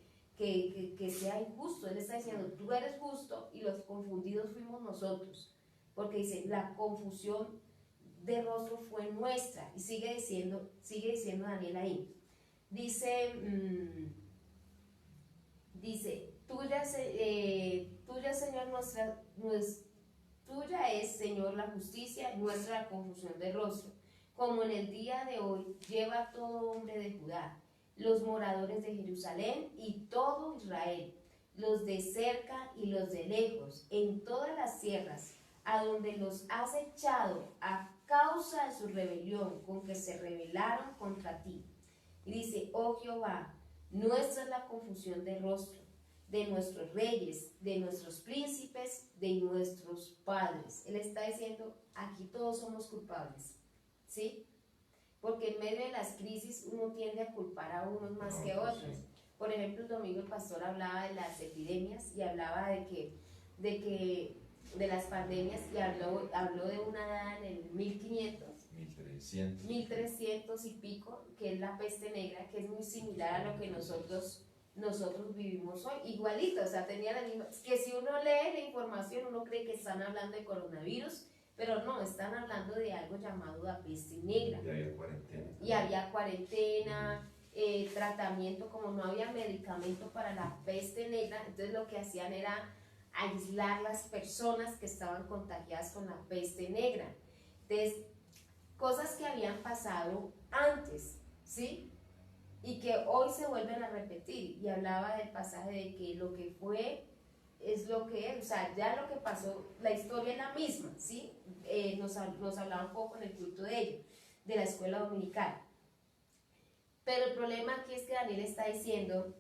sea injusto. Él está diciendo, tú eres justo y los confundidos fuimos nosotros. Porque dice, la confusión de rostro fue nuestra. Y sigue diciendo Daniel ahí. Dice, tuya, Señor, tuya es, Señor, la justicia, nuestra la confusión de rostro. Como en el día de hoy lleva todo hombre de Judá, los moradores de Jerusalén y todo Israel, los de cerca y los de lejos, en todas las tierras, a donde los has echado a causa de su rebelión, con que se rebelaron contra ti. Y dice, oh Jehová, nuestra es la confusión de rostro, de nuestros reyes, de nuestros príncipes, de nuestros padres. Él está diciendo, aquí todos somos culpables, ¿sí? Porque en medio de las crisis uno tiende a culpar a unos más que a otros. Sí. Por ejemplo, el domingo el pastor hablaba de las epidemias y hablaba de las pandemias y habló de una edad en el 1500. 1300 y pico, que es la peste negra, que es muy similar a lo que nosotros vivimos hoy, igualito, o sea, tenía la misma, que si uno lee la información uno cree que están hablando de coronavirus, pero no, están hablando de algo llamado la peste negra. Y había cuarentena. Y había cuarentena, tratamiento, como no había medicamento para la peste negra, entonces lo que hacían era aislar las personas que estaban contagiadas con la peste negra. Entonces, cosas que habían pasado antes, ¿sí? Y que hoy se vuelven a repetir. Y hablaba del pasaje de que lo que fue es lo que es, o sea, ya lo que pasó, la historia es la misma, ¿sí? Nos hablaba un poco en el culto de ello, de la escuela dominical. Pero el problema aquí es que Daniel está diciendo,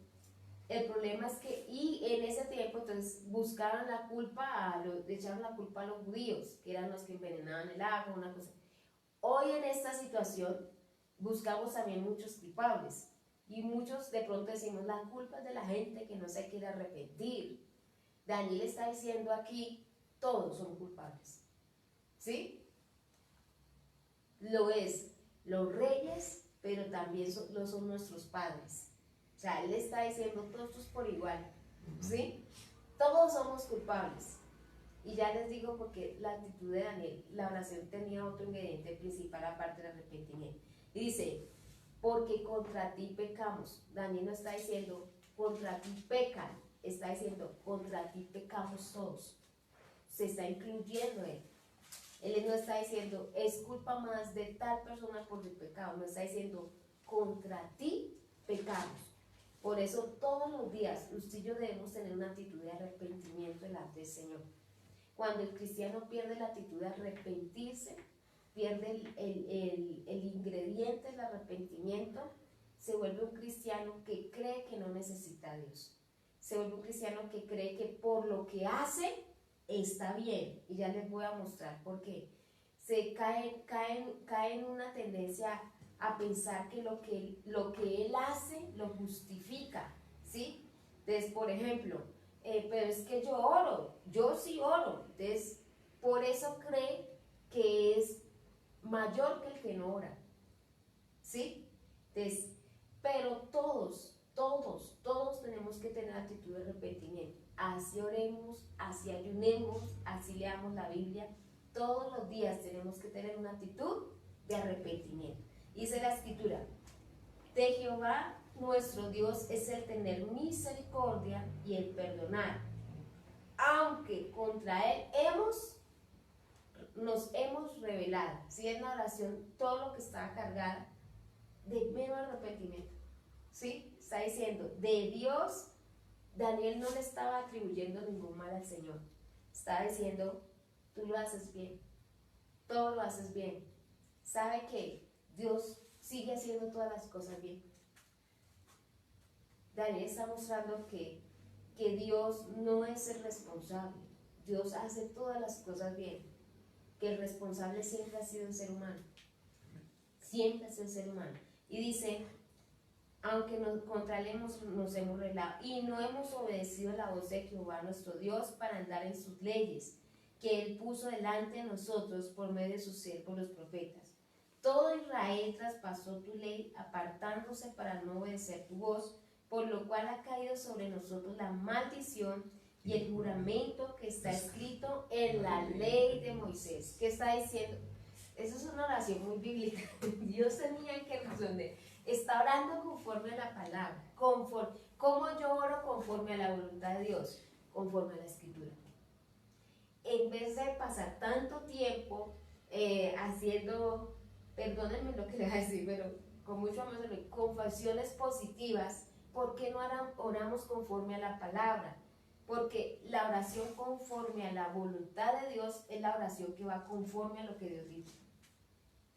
el problema es que, y en ese tiempo entonces buscaron la culpa, echaron la culpa a los judíos, que eran los que envenenaban el agua, una cosa. Hoy en esta situación buscamos también muchos culpables, y muchos de pronto decimos, la culpa es de la gente que no se quiere arrepentir. Daniel está diciendo aquí, todos son culpables, ¿sí? Lo es los reyes, pero también lo son nuestros padres. O sea, él está diciendo todos por igual, ¿sí? Todos somos culpables. Y ya les digo porque la actitud de Daniel, la oración tenía otro ingrediente principal aparte del arrepentimiento. Y dice, porque contra ti pecamos. Daniel no está diciendo, contra ti pecan, está diciendo, contra ti pecamos todos. Se está incluyendo él. Él no está diciendo, es culpa más de tal persona por el pecado. No está diciendo, contra ti pecamos. Por eso todos los días usted y yo debemos tener una actitud de arrepentimiento delante del Señor. Cuando el cristiano pierde la actitud de arrepentirse, pierde el ingrediente del arrepentimiento, se vuelve un cristiano que cree que no necesita a Dios. Se vuelve un cristiano que cree que por lo que hace está bien. Y ya les voy a mostrar por qué. Se cae en una tendencia a pensar que lo que él hace lo justifica, ¿sí? Entonces, por ejemplo, pero es que yo sí oro, entonces por eso cree que es mayor que el que no ora, ¿sí? Entonces, pero todos tenemos que tener actitud de arrepentimiento. Así oremos, así ayunemos, así leamos la Biblia, todos los días tenemos que tener una actitud de arrepentimiento. Dice la escritura, de Jehová nuestro Dios es el tener misericordia y el perdonar, aunque contra él nos hemos rebelado. Si es una oración, todo lo que está cargada de mero arrepentimiento, ¿sí? Está diciendo, de Dios, Daniel no le estaba atribuyendo ningún mal al Señor. Está diciendo, tú lo haces bien, todo lo haces bien. Sabe que Dios sigue haciendo todas las cosas bien. Daniel está mostrando que Dios no es el responsable. Dios hace todas las cosas bien. Que el responsable siempre ha sido el ser humano. Siempre es el ser humano. Y dice, aunque contra él nos hemos rebelado y no hemos obedecido la voz de Jehová nuestro Dios para andar en sus leyes, que él puso delante de nosotros por medio de sus siervos los profetas. Todo Israel traspasó tu ley, apartándose para no obedecer tu voz, por lo cual ha caído sobre nosotros la maldición y el juramento que está escrito en la ley de Moisés. ¿Qué está diciendo? Esa es una oración muy bíblica. Dios tenía que responder. Está orando conforme a la palabra. ¿Cómo yo oro conforme a la voluntad de Dios? Conforme a la escritura. En vez de pasar tanto tiempo haciendo, perdónenme lo que les voy a decir, pero con mucho amor, confesiones positivas, ¿por qué no oramos conforme a la palabra? Porque la oración conforme a la voluntad de Dios es la oración que va conforme a lo que Dios dice.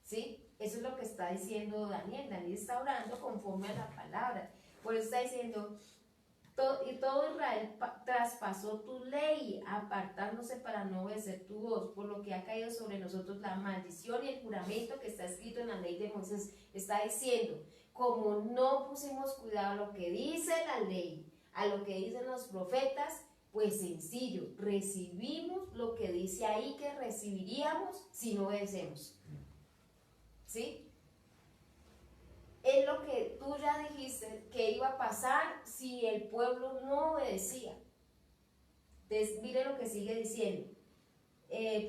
¿Sí? Eso es lo que está diciendo Daniel. Daniel está orando conforme a la palabra. Por eso está diciendo, todo Israel traspasó tu ley, apartándose para no obedecer tu voz, por lo que ha caído sobre nosotros la maldición y el juramento que está escrito en la ley de Moisés. Está diciendo, como no pusimos cuidado a lo que dice la ley, a lo que dicen los profetas, pues sencillo, recibimos lo que dice ahí que recibiríamos si no obedecemos. ¿Sí? Es lo que tú ya dijiste que iba a pasar si el pueblo no obedecía. Entonces, mire lo que sigue diciendo.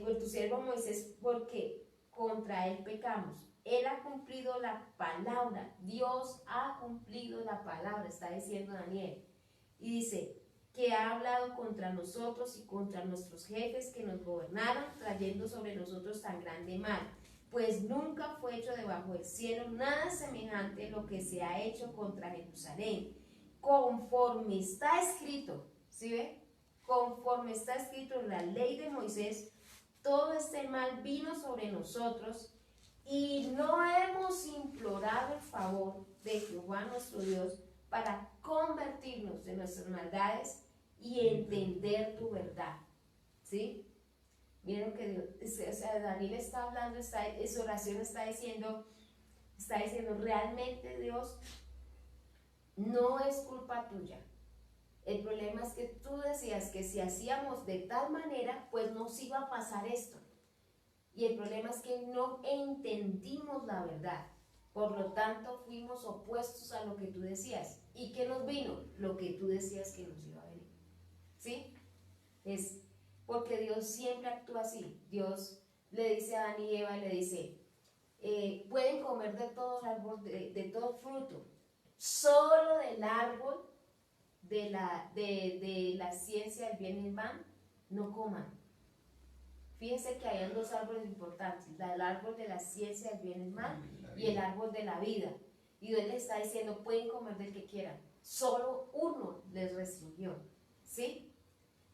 Por tu siervo Moisés, porque contra él pecamos. Él ha cumplido la palabra, Dios ha cumplido la palabra, está diciendo Daniel. Y dice que ha hablado contra nosotros y contra nuestros jefes que nos gobernaron, trayendo sobre nosotros tan grande mal. Pues nunca fue hecho debajo del cielo nada semejante a lo que se ha hecho contra Jerusalén, conforme está escrito, ¿sí ve? Conforme está escrito en la ley de Moisés, todo este mal vino sobre nosotros y no hemos implorado el favor de Jehová nuestro Dios para convertirnos de nuestras maldades y entender tu verdad, ¿sí? Miren que Dios, o sea, Daniel está hablando, en su oración está diciendo, realmente Dios, no es culpa tuya. El problema es que tú decías que si hacíamos de tal manera, pues nos iba a pasar esto. Y el problema es que no entendimos la verdad. Por lo tanto, fuimos opuestos a lo que tú decías. ¿Y qué nos vino? Lo que tú decías que nos iba a venir. ¿Sí? Es porque Dios siempre actúa así. Dios le dice a Adán y Eva, le dice, pueden comer de todo árbol, de todo fruto, solo del árbol de la ciencia del bien y el mal, no coman. Fíjense que hay dos árboles importantes, el árbol de la ciencia del bien y el mal y el árbol de la vida. Y Dios les está diciendo, pueden comer del que quieran, solo uno les restringió, ¿sí?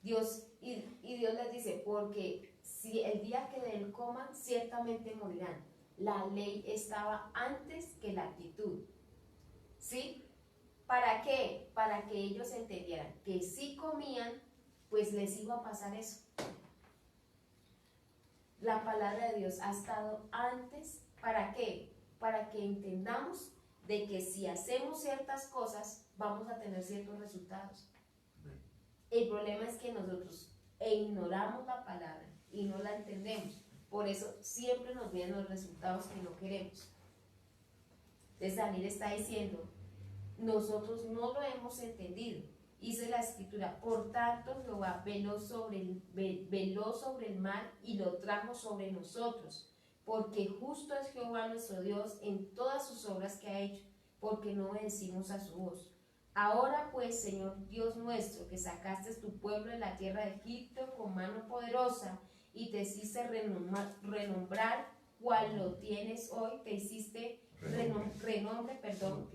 Dios, y Dios les dice, porque si el día que de él coman, ciertamente morirán. La ley estaba antes que la actitud, ¿sí? ¿Para qué? Para que ellos entendieran que si comían, pues les iba a pasar eso. La palabra de Dios ha estado antes, ¿para qué? Para que entendamos de que si hacemos ciertas cosas, vamos a tener ciertos resultados. El problema es que nosotros ignoramos la palabra y no la entendemos. Por eso siempre nos vienen los resultados que no queremos. Entonces Daniel está diciendo, nosotros no lo hemos entendido. Dice la escritura, por tanto Jehová veló sobre el mal y lo trajo sobre nosotros, porque justo es Jehová nuestro Dios en todas sus obras que ha hecho, porque no obedecimos a su voz. Ahora pues, Señor Dios nuestro, que sacaste tu pueblo de la tierra de Egipto con mano poderosa y te hiciste renombrar cual lo tienes hoy, te hiciste renombre,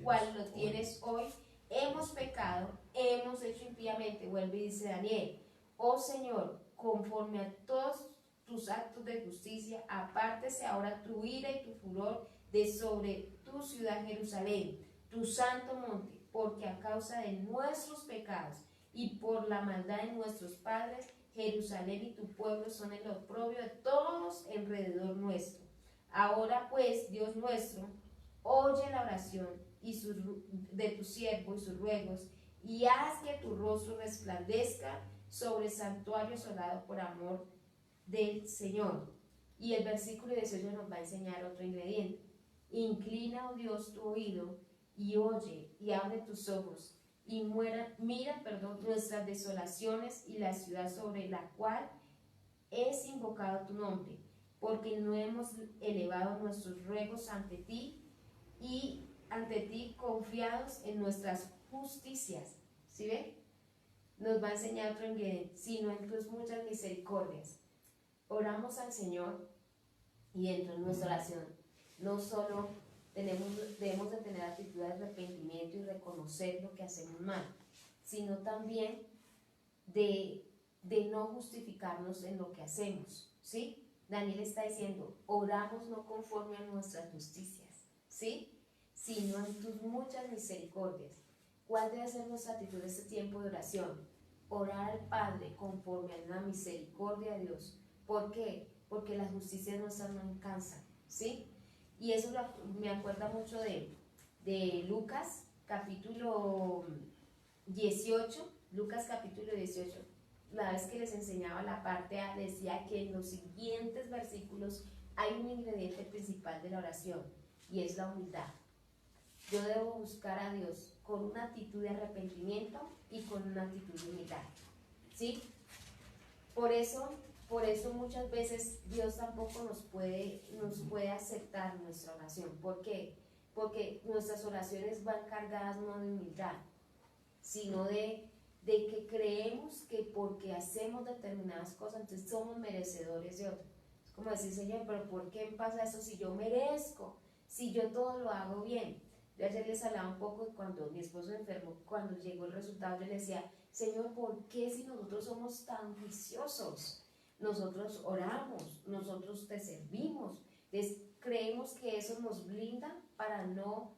cual lo tienes hoy. Hemos pecado, hemos hecho impíamente, vuelve y dice Daniel, oh Señor, conforme a todos tus actos de justicia, apártese ahora tu ira y tu furor de sobre tu ciudad Jerusalén, tu santo monte, porque a causa de nuestros pecados y por la maldad de nuestros padres, Jerusalén y tu pueblo son el oprobio de todos alrededor nuestro. Ahora pues, Dios nuestro, oye la oración de tu siervo y sus ruegos, y haz que tu rostro resplandezca sobre el santuario asolado por amor del Señor. Y el versículo 18 nos va a enseñar otro ingrediente. Inclina, oh Dios, tu oído y oye y abre tus ojos y mira nuestras desolaciones y la ciudad sobre la cual es invocado tu nombre, porque no hemos elevado nuestros ruegos ante ti y ante ti confiados en nuestras justicias. ¿Sí ve? Nos va a enseñar otro ingrediente, sino en tus muchas misericordias. Oramos al Señor y dentro de nuestra oración no solo debemos de tener actitud de arrepentimiento y reconocer lo que hacemos mal, sino también de no justificarnos en lo que hacemos, ¿sí? Daniel está diciendo, oramos no conforme a nuestras justicias, ¿sí? Sino en tus muchas misericordias. ¿Cuál debe ser nuestra actitud en este tiempo de oración? Orar al Padre conforme a la misericordia de Dios. ¿Por qué? Porque las justicias nuestras no alcanzan, ¿sí? Y eso me acuerda mucho de Lucas capítulo 18, Lucas capítulo 18, la vez que les enseñaba la parte A, decía que en los siguientes versículos hay un ingrediente principal de la oración y es la humildad. Yo debo buscar a Dios con una actitud de arrepentimiento y con una actitud de humildad, ¿sí? Por eso por eso muchas veces Dios tampoco nos puede aceptar nuestra oración. ¿Por qué? Porque nuestras oraciones van cargadas no de humildad, sino de que creemos que porque hacemos determinadas cosas, entonces somos merecedores de otro. Es como decir, Señor, pero ¿por qué me pasa eso si yo merezco? Si yo todo lo hago bien. Yo ayer les hablaba un poco de cuando mi esposo enfermó, cuando llegó el resultado, yo le decía, Señor, ¿por qué si nosotros somos tan juiciosos? Nosotros oramos, nosotros te servimos. Entonces, creemos que eso nos blinda para no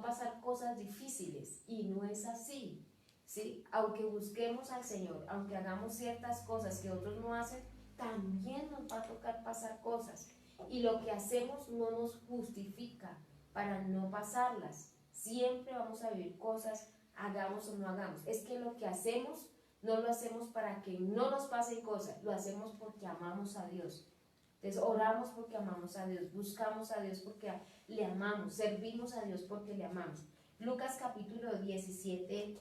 pasar cosas difíciles, y no es así, ¿sí? Aunque busquemos al Señor, aunque hagamos ciertas cosas que otros no hacen, también nos va a tocar pasar cosas, y lo que hacemos no nos justifica para no pasarlas. Siempre vamos a vivir cosas, hagamos o no hagamos. Es que lo que hacemos no lo hacemos para que no nos pasen cosas, lo hacemos porque amamos a Dios. Entonces oramos porque amamos a Dios, buscamos a Dios porque le amamos, servimos a Dios porque le amamos. Lucas capítulo 17,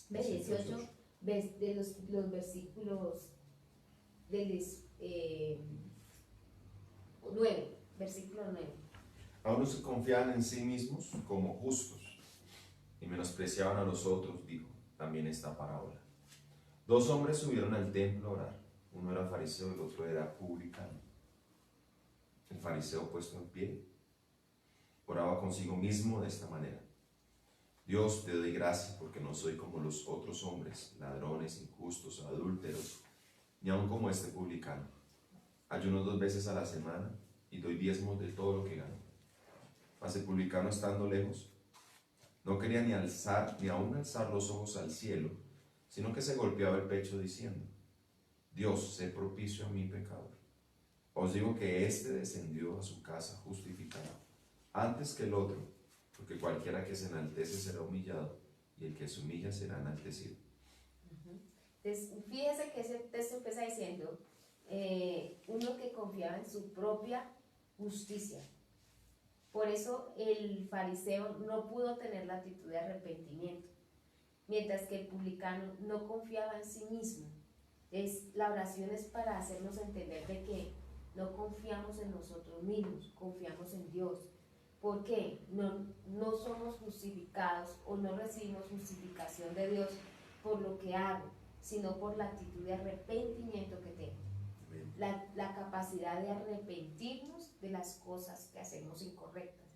18, de los versículos del 9, versículo 9. Algunos se confiaban en sí mismos como justos y menospreciaban a los otros, dijo también esta parábola. 2 hombres subieron al templo a orar. Uno era fariseo y el otro era publicano. El fariseo, puesto en pie, oraba consigo mismo de esta manera: Dios, te doy gracias porque no soy como los otros hombres, ladrones, injustos, adúlteros, ni aun como este publicano. Ayuno 2 veces a la semana y doy diezmos de todo lo que gano. Mas el publicano, estando lejos, no quería ni aún alzar los ojos al cielo, sino que se golpeaba el pecho diciendo: Dios, sé propicio a mi pecador. Os digo que éste descendió a su casa justificado antes que el otro, porque cualquiera que se enaltece será humillado, y el que se humilla será enaltecido. Entonces, fíjese que ese texto empieza diciendo uno que confiaba en su propia justicia. Por eso el fariseo no pudo tener la actitud de arrepentimiento, mientras que el publicano no confiaba en sí mismo. La oración es para hacernos entender de que no confiamos en nosotros mismos, confiamos en Dios. ¿Por qué? No somos justificados o no recibimos justificación de Dios por lo que hago, sino por la actitud de arrepentimiento que tengo. La capacidad de arrepentirnos de las cosas que hacemos incorrectas.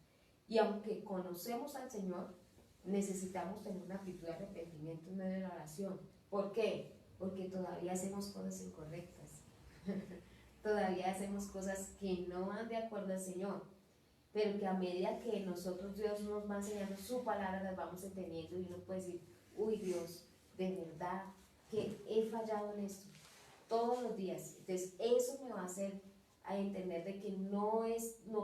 Y aunque conocemos al Señor, necesitamos tener una actitud de arrepentimiento en medio de la oración. ¿Por qué? Porque todavía hacemos cosas incorrectas. Todavía hacemos cosas que no van de acuerdo al Señor. Pero que a medida que nosotros, Dios nos va enseñando su palabra, las vamos entendiendo, y uno puede decir: uy, Dios, de verdad que he fallado en esto todos los días. Entonces eso me va a hacer a entender de que no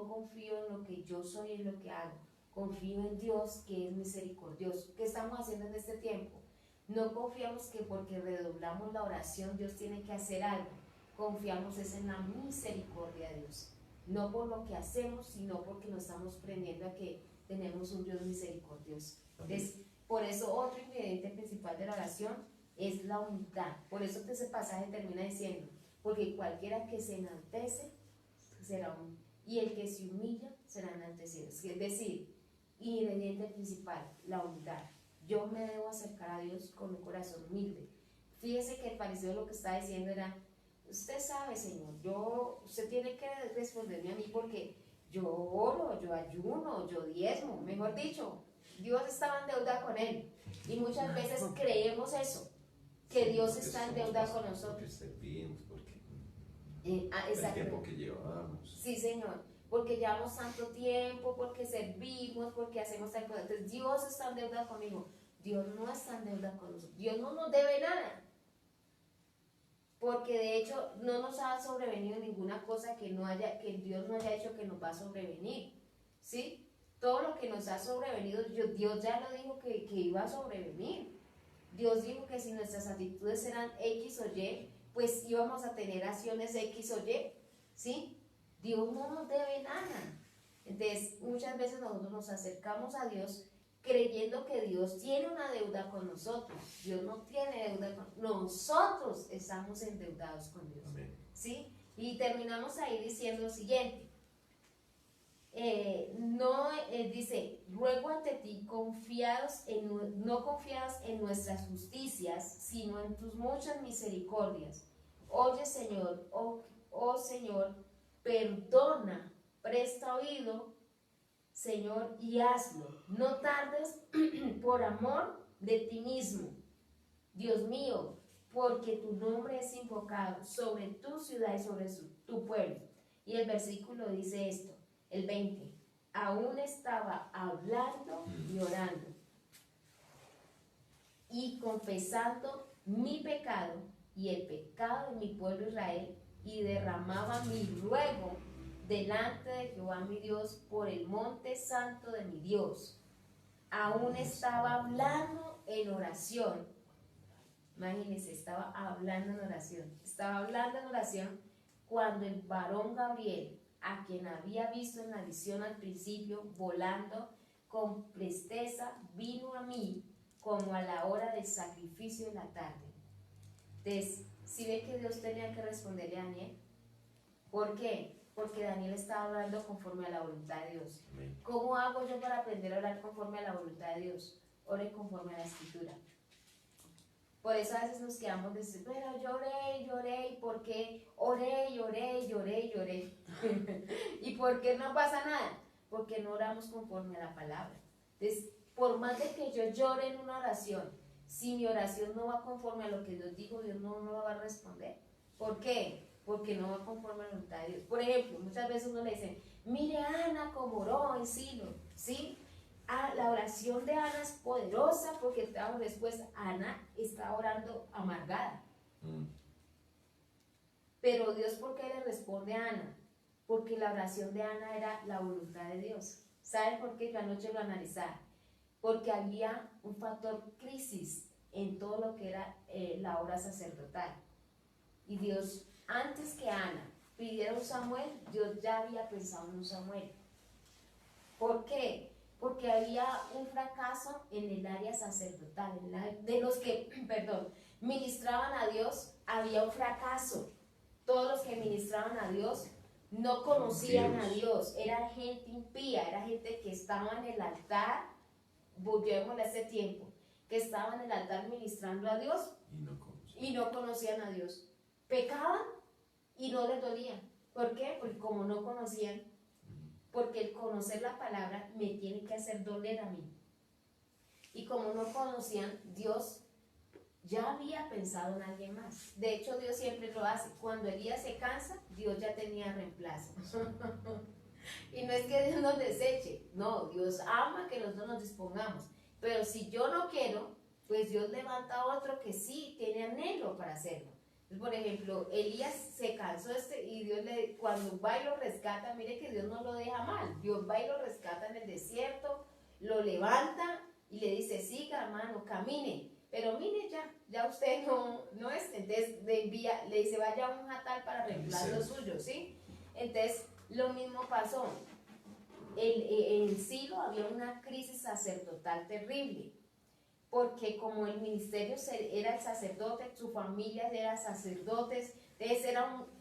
confío en lo que yo soy y en lo que hago, confío en Dios, que es misericordioso. ¿Qué estamos haciendo en este tiempo? No confiamos que porque redoblamos la oración Dios tiene que hacer algo, confiamos es en la misericordia de Dios, no por lo que hacemos, sino porque nos estamos prendiendo a que tenemos un Dios misericordioso. Entonces, por eso otro ingrediente principal de la oración es la humildad. Por eso ese pasaje termina diciendo: porque cualquiera que se enaltece será humillado, y el que se humilla será enaltecido. Es decir, ingrediente principal, la humildad. Yo me debo acercar a Dios con un corazón humilde. Fíjese que el fariseo lo que está diciendo era: usted sabe, Señor, usted tiene que responderme a mí porque yo oro, yo ayuno, yo diezmo. Mejor dicho, Dios estaba en deuda con él. Y muchas veces creemos eso, que Dios está en deuda con nosotros. Porque servimos, porque el tiempo que llevamos. Sí, Señor, porque llevamos tanto tiempo, porque servimos, porque hacemos tal cosa. Entonces Dios está en deuda conmigo. Dios no está en deuda con nosotros. Dios no nos debe nada. Porque de hecho no nos ha sobrevenido ninguna cosa que Dios no haya hecho que nos va a sobrevenir. ¿Sí? Todo lo que nos ha sobrevenido, Dios ya lo dijo que iba a sobrevenir. Dios dijo que si nuestras actitudes eran X o Y, pues íbamos a tener acciones X o Y, ¿sí? Dios no nos debe nada. Entonces, muchas veces nosotros nos acercamos a Dios creyendo que Dios tiene una deuda con nosotros. Dios no tiene deuda con nosotros. Nosotros estamos endeudados con Dios. Amén. ¿sí? Y terminamos ahí diciendo lo siguiente. Dice, ruego ante ti no confiados en nuestras justicias, sino en tus muchas misericordias. Oye, Señor, oh Señor, perdona, presta oído, Señor, y hazlo. No tardes por amor de ti mismo, Dios mío, porque tu nombre es invocado sobre tu ciudad y sobre tu pueblo. Y el versículo dice esto, el 20, aún estaba hablando y orando y confesando mi pecado y el pecado de mi pueblo Israel, y derramaba mi ruego delante de Jehová mi Dios por el monte santo de mi Dios. Aún estaba hablando en oración. Imagínense, estaba hablando en oración. Estaba hablando en oración cuando el varón Gabriel, a quien había visto en la visión al principio, volando con presteza, vino a mí como a la hora del sacrificio de la tarde. Entonces, ¿sí ve que Dios tenía que responderle a Daniel? ¿Por qué? Porque Daniel estaba orando conforme a la voluntad de Dios. ¿Cómo hago yo para aprender a orar conforme a la voluntad de Dios? Ore conforme a la Escritura. Por eso a veces nos quedamos diciendo, pero lloré, ¿y por qué? Oré, lloré. ¿Y por qué no pasa nada? Porque no oramos conforme a la palabra. Entonces, por más de que yo llore en una oración, si mi oración no va conforme a lo que Dios dijo, Dios no lo va a responder. ¿Por qué? Porque no va conforme a la voluntad de Dios. Por ejemplo, muchas veces uno le dice, mire a Ana como oró en Silo, ¿sí? La oración de Ana es poderosa porque después Ana está orando amargada. Pero Dios, ¿por qué le responde a Ana? Porque la oración de Ana era la voluntad de Dios. ¿Saben por qué? Yo anoche lo analizaba. Porque había un factor crisis en todo lo que era la obra sacerdotal. Y Dios, antes que Ana pidiera un Samuel, Dios ya había pensado en un Samuel. ¿Por qué? Porque había un fracaso en el área sacerdotal, de los que, ministraban a Dios, había un fracaso. Todos los que ministraban a Dios no conocían a Dios, era gente impía, era gente que estaba en el altar, volvemos a ese tiempo, que estaba en el altar ministrando a Dios y no conocían a Dios. Pecaban y no les dolía. ¿Por qué? Porque como no conocían, porque el conocer la palabra me tiene que hacer doler a mí. Y como no conocían, Dios ya había pensado en alguien más. De hecho, Dios siempre lo hace. Cuando Elías se cansa, Dios ya tenía reemplazo. Y no es que Dios nos deseche, no, Dios ama que nosotros nos dispongamos. Pero si yo no quiero, pues Dios levanta a otro que sí tiene anhelo para hacerlo. Por ejemplo, Elías se cansó y Dios cuando va y lo rescata, mire que Dios no lo deja mal. Dios va y lo rescata en el desierto, lo levanta y le dice, siga hermano, camine. Pero mire ya usted no es. Entonces le dice, vaya a un jatal para reemplazar lo suyo, ¿sí? Entonces lo mismo pasó. En Silo había una crisis sacerdotal terrible. Porque como el ministerio era el sacerdote, su familia era sacerdotes, entonces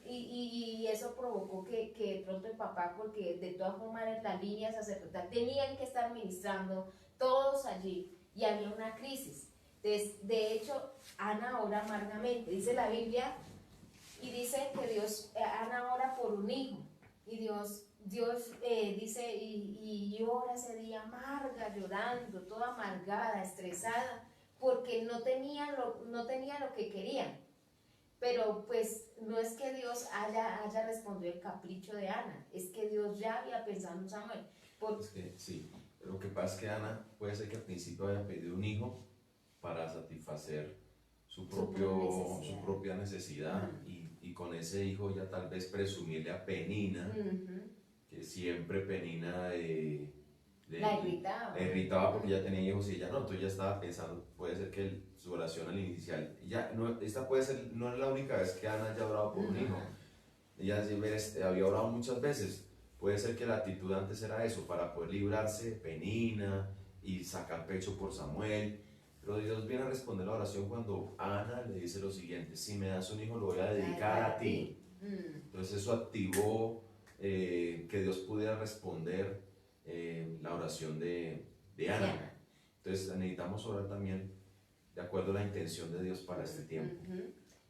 y eso provocó que de pronto el papá, porque de todas formas en la línea sacerdotal tenían que estar ministrando todos allí y había una crisis. Entonces, de hecho, Ana ora amargamente, dice la Biblia, y dice que Ana ora por un hijo, y Dios dice, y llora ese día amarga, llorando, toda amargada, estresada, porque no tenía lo que querían. Pero pues no es que Dios haya respondido el capricho de Ana, es que Dios ya había pensado en Samuel. Es que sí, lo que pasa es que Ana puede ser que al principio haya pedido un hijo para satisfacer su propia necesidad, y con ese hijo ya tal vez presumirle a Penina, que siempre Penina la irritaba porque ya tenía hijos y ella no, entonces ya estaba pensando, puede ser que su oración al inicial, esta puede ser, no es la única vez que Ana haya orado por un hijo, ella había orado muchas veces, puede ser que la actitud antes era eso, para poder librarse de Penina y sacar pecho por Samuel. Pero Dios viene a responder la oración cuando Ana le dice lo siguiente, si me das un hijo lo voy a dedicar a ti. Entonces eso activó que Dios pudiera responder la oración de Ana. Entonces necesitamos orar también de acuerdo a la intención de Dios para este tiempo.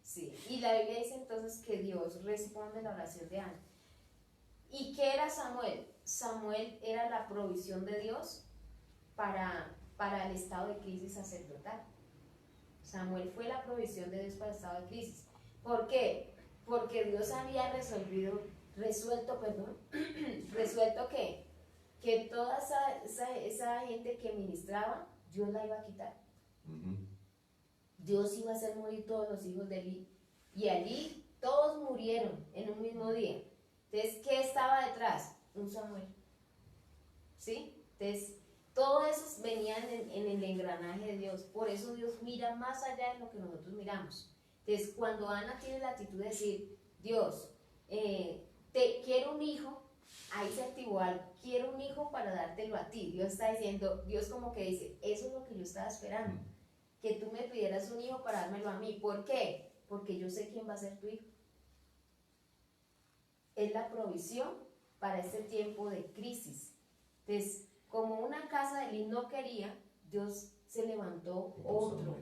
Sí, y la Biblia dice entonces que Dios responde la oración de Ana. ¿Y qué era Samuel? Samuel era la provisión de Dios para el estado de crisis sacerdotal. Samuel fue la provisión de Dios para el estado de crisis. ¿Por qué? Porque Dios había resuelto que toda esa gente que ministraba, Dios la iba a quitar. Dios iba a hacer morir todos los hijos de Eli. Y allí todos murieron en un mismo día. Entonces, ¿qué estaba detrás? Un Samuel. ¿Sí? Entonces, todo eso venían en el engranaje de Dios. Por eso Dios mira más allá de lo que nosotros miramos. Entonces, cuando Ana tiene la actitud de decir, Dios, te quiero un hijo, ahí se activó algo, quiero un hijo para dártelo a ti. Dios está diciendo, Dios como que dice, eso es lo que yo estaba esperando, que tú me pidieras un hijo para dármelo a mí. ¿Por qué? Porque yo sé quién va a ser tu hijo. Es la provisión para este tiempo de crisis. Entonces, como una casa de Eli no quería, Dios se levantó otro,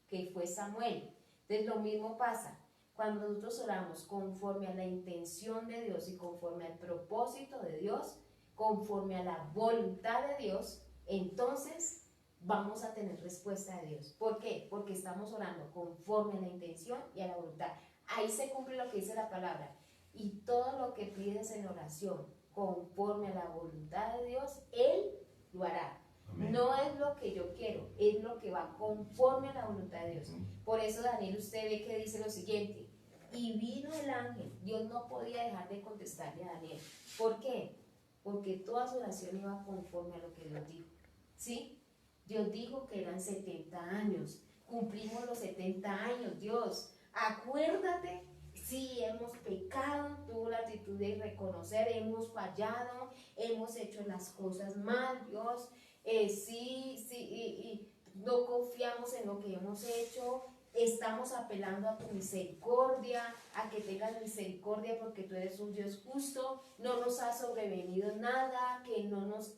que fue Samuel. Entonces lo mismo pasa cuando nosotros oramos conforme a la intención de Dios y conforme al propósito de Dios, conforme a la voluntad de Dios, entonces vamos a tener respuesta de Dios. ¿Por qué? Porque estamos orando conforme a la intención y a la voluntad. Ahí se cumple lo que dice la palabra. Y todo lo que pides en oración conforme a la voluntad de Dios, Él lo hará. Amén. No es lo que yo quiero, es lo que va conforme a la voluntad de Dios. Por eso Daniel, usted ve que dice lo siguiente: y vino el ángel. Dios no podía dejar de contestarle a Daniel. ¿Por qué? Porque toda su oración iba conforme a lo que Dios dijo. ¿Sí? Dios dijo que eran 70 años. Cumplimos los 70 años, Dios. Acuérdate. Sí, hemos pecado, tuvo la actitud de reconocer, hemos fallado, hemos hecho las cosas mal, Dios. Y no confiamos en lo que hemos hecho, estamos apelando a tu misericordia, a que tengas misericordia porque tú eres un Dios justo, no nos ha sobrevenido nada que no nos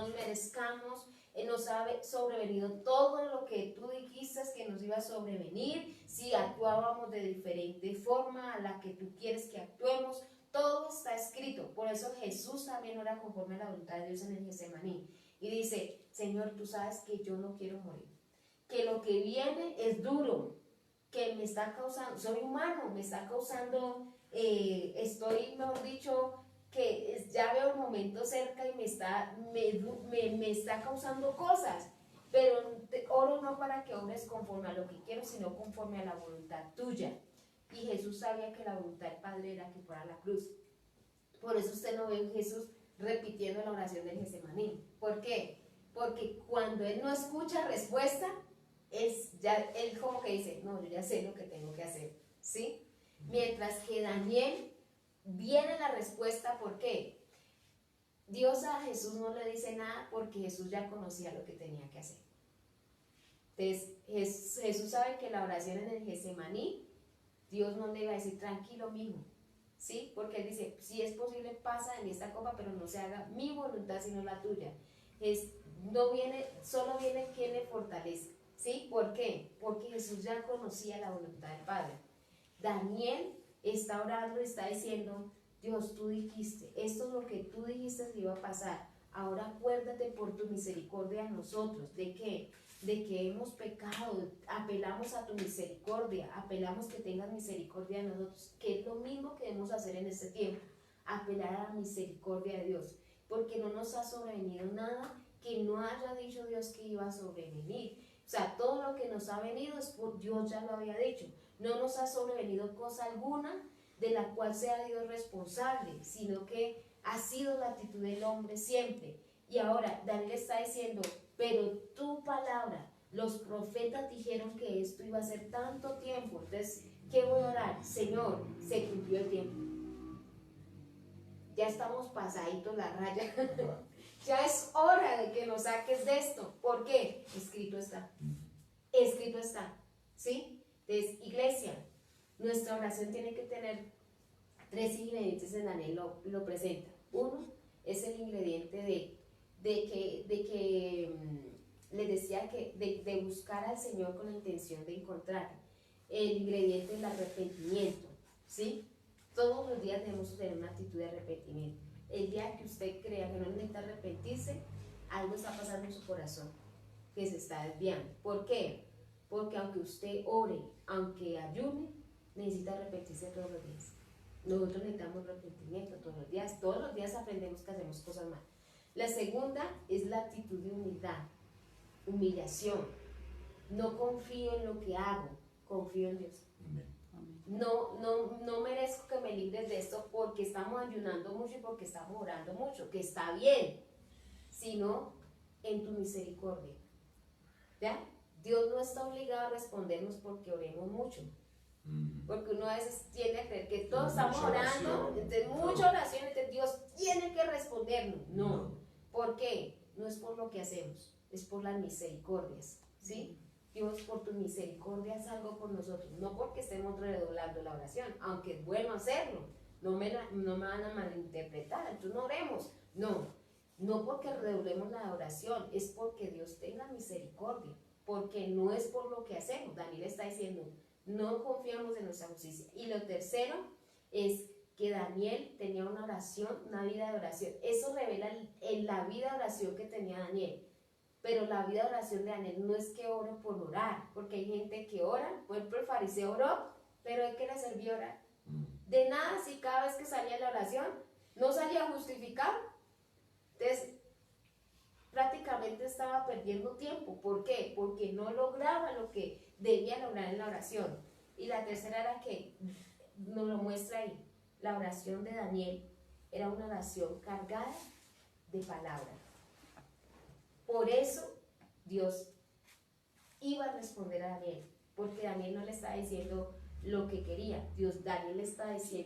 merezcamos. Nos ha sobrevenido todo lo que tú dijiste que nos iba a sobrevenir, si actuábamos de diferente forma a la que tú quieres que actuemos, todo está escrito. Por eso Jesús también ora conforme a la voluntad de Dios en el Getsemaní y dice: Señor, tú sabes que yo no quiero morir, que lo que viene es duro, que me está causando, soy humano, me está causando, estoy, mejor dicho, que ya veo el momento cerca y me está causando cosas, pero oro no para que obres conforme a lo que quiero, sino conforme a la voluntad tuya. Y Jesús sabía que la voluntad del Padre era que fuera a la cruz. Por eso usted no ve a Jesús repitiendo la oración del Getsemaní. ¿Por qué? Porque cuando Él no escucha respuesta, Él como que dice, no, yo ya sé lo que tengo que hacer, ¿sí? Mientras que Daniel viene la respuesta. ¿Por qué? Dios a Jesús no le dice nada porque Jesús ya conocía lo que tenía que hacer. Entonces Jesús sabe que la oración en el Getsemaní, Dios no le va a decir tranquilo mijo, ¿sí? Porque Él dice, si es posible pasa en esta copa, pero no se haga mi voluntad sino la tuya. Solo viene quien le fortalece, ¿sí? ¿Por qué? Porque Jesús ya conocía la voluntad del Padre. Daniel está orando y está diciendo, Dios, tú dijiste, esto es lo que tú dijiste que iba a pasar. Ahora acuérdate por tu misericordia a nosotros. ¿De qué? De que hemos pecado, apelamos a tu misericordia, apelamos que tengas misericordia de nosotros, que es lo mismo que debemos hacer en este tiempo, apelar a la misericordia de Dios, porque no nos ha sobrevenido nada que no haya dicho Dios que iba a sobrevenir. O sea, todo lo que nos ha venido es por Dios, ya lo había dicho. No nos ha sobrevenido cosa alguna de la cual sea Dios responsable, sino que ha sido la actitud del hombre siempre. Y ahora Daniel está diciendo, pero tu palabra, los profetas dijeron que esto iba a ser tanto tiempo. Entonces, ¿qué voy a orar? Señor, se cumplió el tiempo. Ya estamos pasaditos la raya. Ya es hora de que nos saques de esto. ¿Por qué? Escrito está. Escrito está. ¿Sí? Entonces, iglesia, Nuestra oración tiene que tener 3 ingredientes. En Daniel lo presenta. Uno es el ingrediente les decía que de buscar al Señor con la intención de encontrar. El ingrediente es el arrepentimiento, ¿sí? Todos los días debemos tener una actitud de arrepentimiento. El día que usted crea que no necesita arrepentirse, algo está pasando en su corazón, que se está desviando. ¿Por qué? Porque aunque usted ore, aunque ayune, necesita arrepentirse todos los días. Nosotros necesitamos arrepentimiento todos los días. Todos los días aprendemos que hacemos cosas mal. La segunda es la actitud de humildad, humillación. No confío en lo que hago, confío en Dios. No merezco que me libres de esto porque estamos ayunando mucho y porque estamos orando mucho, que está bien, sino en tu misericordia. ¿Ya? Dios no está obligado a respondernos porque oremos mucho. Porque uno a veces tiende a creer que todos estamos orando, entonces mucha oración, entonces Dios tiene que respondernos. No. ¿Por qué? No es por lo que hacemos, es por las misericordias, ¿sí? Dios, por tu misericordia haz algo por nosotros, no porque estemos redoblando la oración, aunque es bueno hacerlo, no me van a malinterpretar, entonces no oremos, no porque redoblemos la oración, es porque Dios tenga misericordia, porque no es por lo que hacemos. Daniel está diciendo, no confiamos en nuestra justicia. Y lo tercero es que Daniel tenía una oración, una vida de oración. Eso revela en la vida de oración que tenía Daniel. Pero la vida de oración de Daniel no es que ore por orar, porque hay gente que ora. Por ejemplo, el fariseo oró, pero ¿de qué le servía orar? De nada, si cada vez que salía la oración no salía justificado. Entonces, prácticamente estaba perdiendo tiempo. ¿Por qué? Porque no lograba lo que debía lograr en la oración. Y la tercera era que nos lo muestra ahí. La oración de Daniel era una oración cargada de palabra. Por eso Dios iba a responder a Daniel, porque Daniel no le estaba diciendo lo que quería. Daniel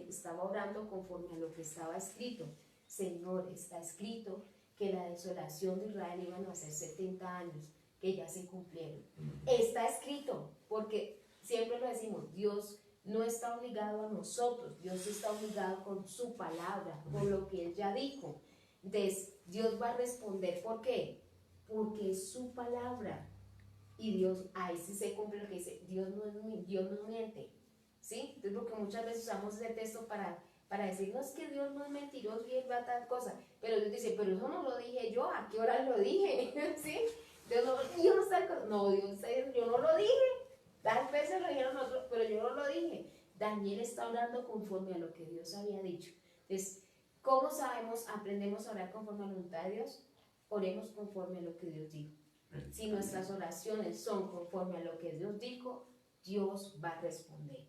estaba orando conforme a lo que estaba escrito. Señor, está escrito que la desolación de Israel iban a ser 70 años, que ya se cumplieron. Está escrito, porque siempre lo decimos, Dios no está obligado a nosotros, Dios está obligado con su palabra, con lo que Él ya dijo. Entonces, Dios va a responder, ¿por qué? Porque es su palabra. Y Dios, ahí sí se cumple lo que dice, Dios no miente, ¿sí? Entonces, porque muchas veces usamos ese texto para decir, no, es que Dios no es mentiroso y Él va a tal cosa, pero Dios dice, pero eso no lo dije yo, ¿a qué hora lo dije? ¿Sí? Dios no está yo no lo dije, tal vez se lo dijeron nosotros, pero yo no lo dije. Daniel está orando conforme a lo que Dios había dicho. Entonces, ¿cómo aprendemos a orar conforme a la voluntad de Dios? Oremos conforme a lo que Dios dijo. Si nuestras oraciones son conforme a lo que Dios dijo, Dios va a responder.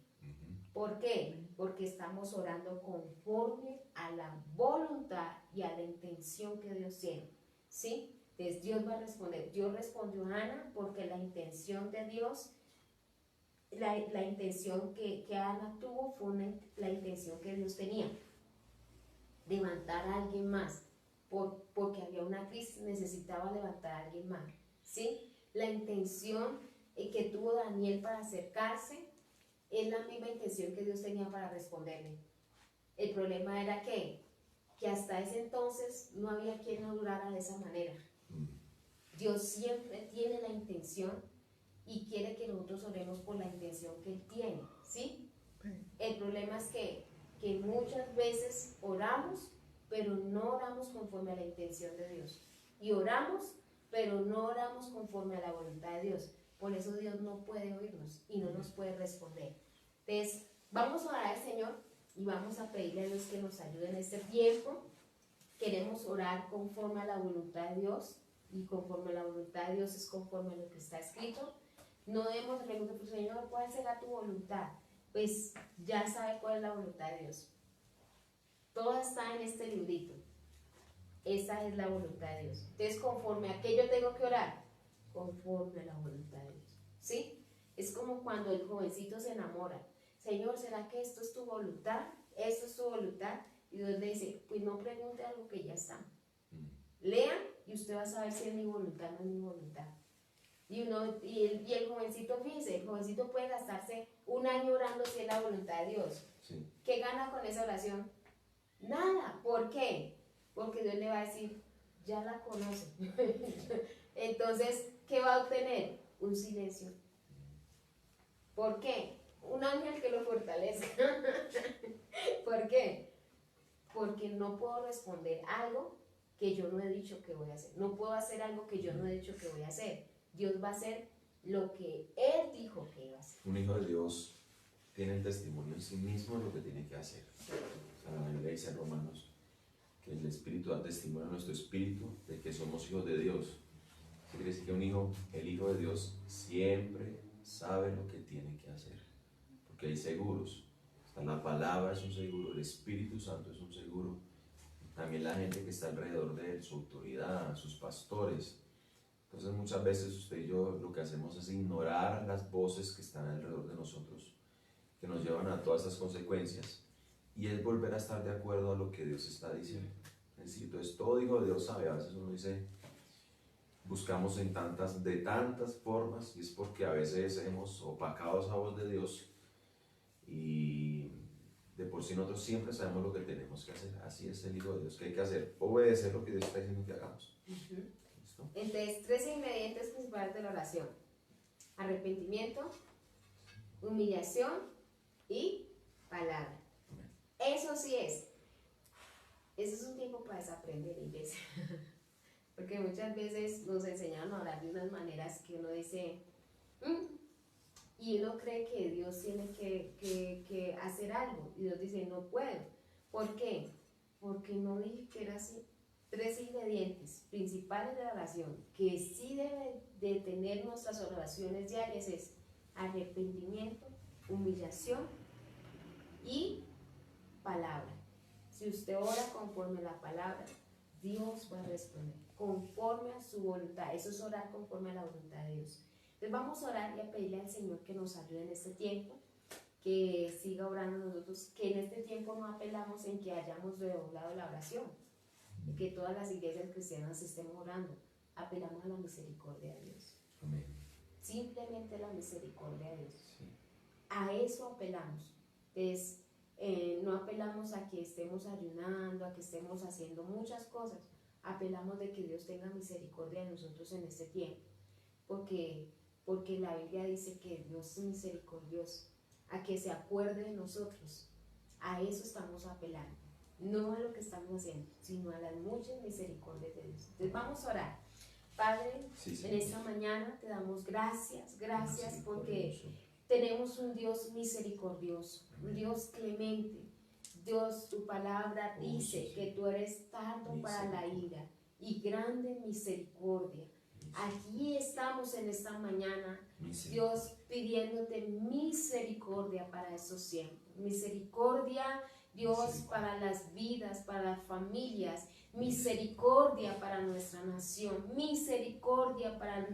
¿Por qué? Porque estamos orando conforme a la voluntad y a la intención que Dios tiene, ¿sí? Entonces Dios va a responder. Dios respondió a Ana porque la intención de Dios, la intención que Ana tuvo fue la intención que Dios tenía. Levantar a alguien más, porque había una crisis, necesitaba levantar a alguien más, ¿sí? La intención que tuvo Daniel para acercarse es la misma intención que Dios tenía para responderle. El problema era que hasta ese entonces no había quien orara de esa manera. Dios siempre tiene la intención y quiere que nosotros oremos por la intención que Él tiene, ¿sí? El problema es que muchas veces oramos, pero no oramos conforme a la intención de Dios. Y oramos, pero no oramos conforme a la voluntad de Dios. Por eso Dios no puede oírnos y no nos puede responder. Entonces, vamos a orar al Señor y vamos a pedirle a Dios que nos ayude en este tiempo. Queremos orar conforme a la voluntad de Dios, y conforme a la voluntad de Dios es conforme a lo que está escrito. No debemos preguntar, pues, Señor, ¿cuál será tu voluntad? Pues ya sabe cuál es la voluntad de Dios. Todo está en este librito. Esa es la voluntad de Dios. Entonces, conforme a qué yo tengo que orar, conforme a la voluntad de Dios, ¿sí? Es como cuando el jovencito se enamora. Señor, ¿será que esto es tu voluntad? ¿Esto es tu voluntad? Y Dios le dice, pues no pregunte algo que ya está. Lean y usted va a saber si es mi voluntad o no es mi voluntad. Y el jovencito, fíjese, el jovencito puede gastarse un año orando si es la voluntad de Dios. Sí. ¿Qué gana con esa oración? Nada. ¿Por qué? Porque Dios le va a decir, ya la conoce. Entonces, ¿qué va a obtener? Un silencio. ¿Por qué? Un ángel que lo fortalezca. ¿Por qué? Porque no puedo responder algo que yo no he dicho que voy a hacer. No puedo hacer algo que yo no he dicho que voy a hacer. Dios va a hacer lo que Él dijo que iba a hacer. Un hijo de Dios tiene el testimonio en sí mismo de lo que tiene que hacer. O sea, la Biblia dice en Romanos que el Espíritu da testimonio a nuestro espíritu de que somos hijos de Dios. Eso quiere decir que el hijo de Dios siempre sabe lo que tiene que hacer. Porque hay seguros. O sea, la palabra es un seguro, el Espíritu Santo es un seguro. También la gente que está alrededor de él, su autoridad, sus pastores. Entonces muchas veces usted y yo lo que hacemos es ignorar las voces que están alrededor de nosotros, que nos llevan a todas esas consecuencias, y es volver a estar de acuerdo a lo que Dios está diciendo. Es decir, entonces todo hijo de Dios sabe. A veces uno dice, buscamos de tantas formas, y es porque a veces hemos opacado esa voz de Dios, y de por sí nosotros siempre sabemos lo que tenemos que hacer. Así es el hijo de Dios, que hay que hacer, obedecer lo que Dios está diciendo que hagamos. Entonces, 3 ingredientes principales de la oración: arrepentimiento, humillación y palabra. Eso sí es. Ese es un tiempo para desaprender, iglesia. Porque muchas veces nos enseñaron a orar de unas maneras que uno dice, y uno cree que Dios tiene que hacer algo. Y Dios dice, no puedo. ¿Por qué? Porque no dije que era así. 3 ingredientes principales de la oración que sí debe de tener nuestras oraciones diarias es arrepentimiento, humillación y palabra. Si usted ora conforme a la palabra, Dios va a responder conforme a su voluntad. Eso es orar conforme a la voluntad de Dios. Entonces vamos a orar y a pedirle al Señor que nos ayude en este tiempo, que siga orando nosotros, que en este tiempo no apelamos en que hayamos redoblado la oración, y que todas las iglesias cristianas estemos orando. Apelamos a la misericordia de Dios. Amén. Simplemente la misericordia de Dios. Sí. A eso apelamos. Entonces, no apelamos a que estemos ayunando, a que estemos haciendo muchas cosas. Apelamos de que Dios tenga misericordia de nosotros en este tiempo. Porque la Biblia dice que Dios es misericordioso, a que se acuerde de nosotros. A eso estamos apelando. No a lo que estamos haciendo, sino a las muchas misericordias de Dios. Entonces vamos a orar. Padre, en esta mañana te damos gracias porque tenemos un Dios misericordioso, un Dios clemente. Dios, tu palabra dice que tú eres tardo para la ira y grande en misericordia. Aquí estamos en esta mañana, Dios, pidiéndote misericordia para estos tiempos. Misericordia, Dios, para las vidas, para las familias. Misericordia para nuestra nación. Misericordia para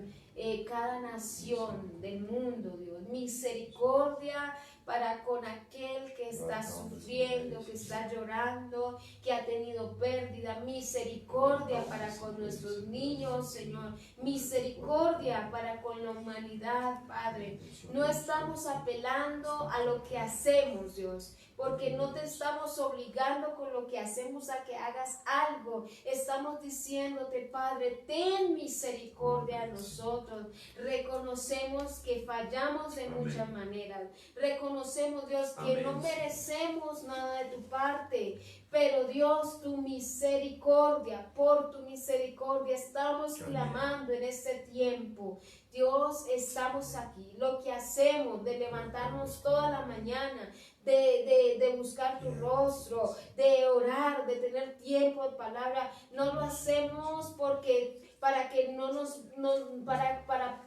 cada nación del mundo, Dios. Misericordia para con aquel que está sufriendo, que está llorando, que ha tenido pérdida. Misericordia para con nuestros niños, Señor. Misericordia para con la humanidad, Padre. No estamos apelando a lo que hacemos, Dios, porque no te estamos obligando con lo que hacemos a que hagas algo. Estamos diciéndote, Padre, ten misericordia a nosotros. Reconocemos que fallamos de muchas maneras. Reconocemos, Dios, que no merecemos nada de tu parte. Pero Dios, tu misericordia, por tu misericordia estamos clamando en este tiempo. Dios, estamos aquí. Lo que hacemos de levantarnos toda la mañana, de buscar tu rostro, de orar, de tener tiempo de palabra, no lo hacemos porque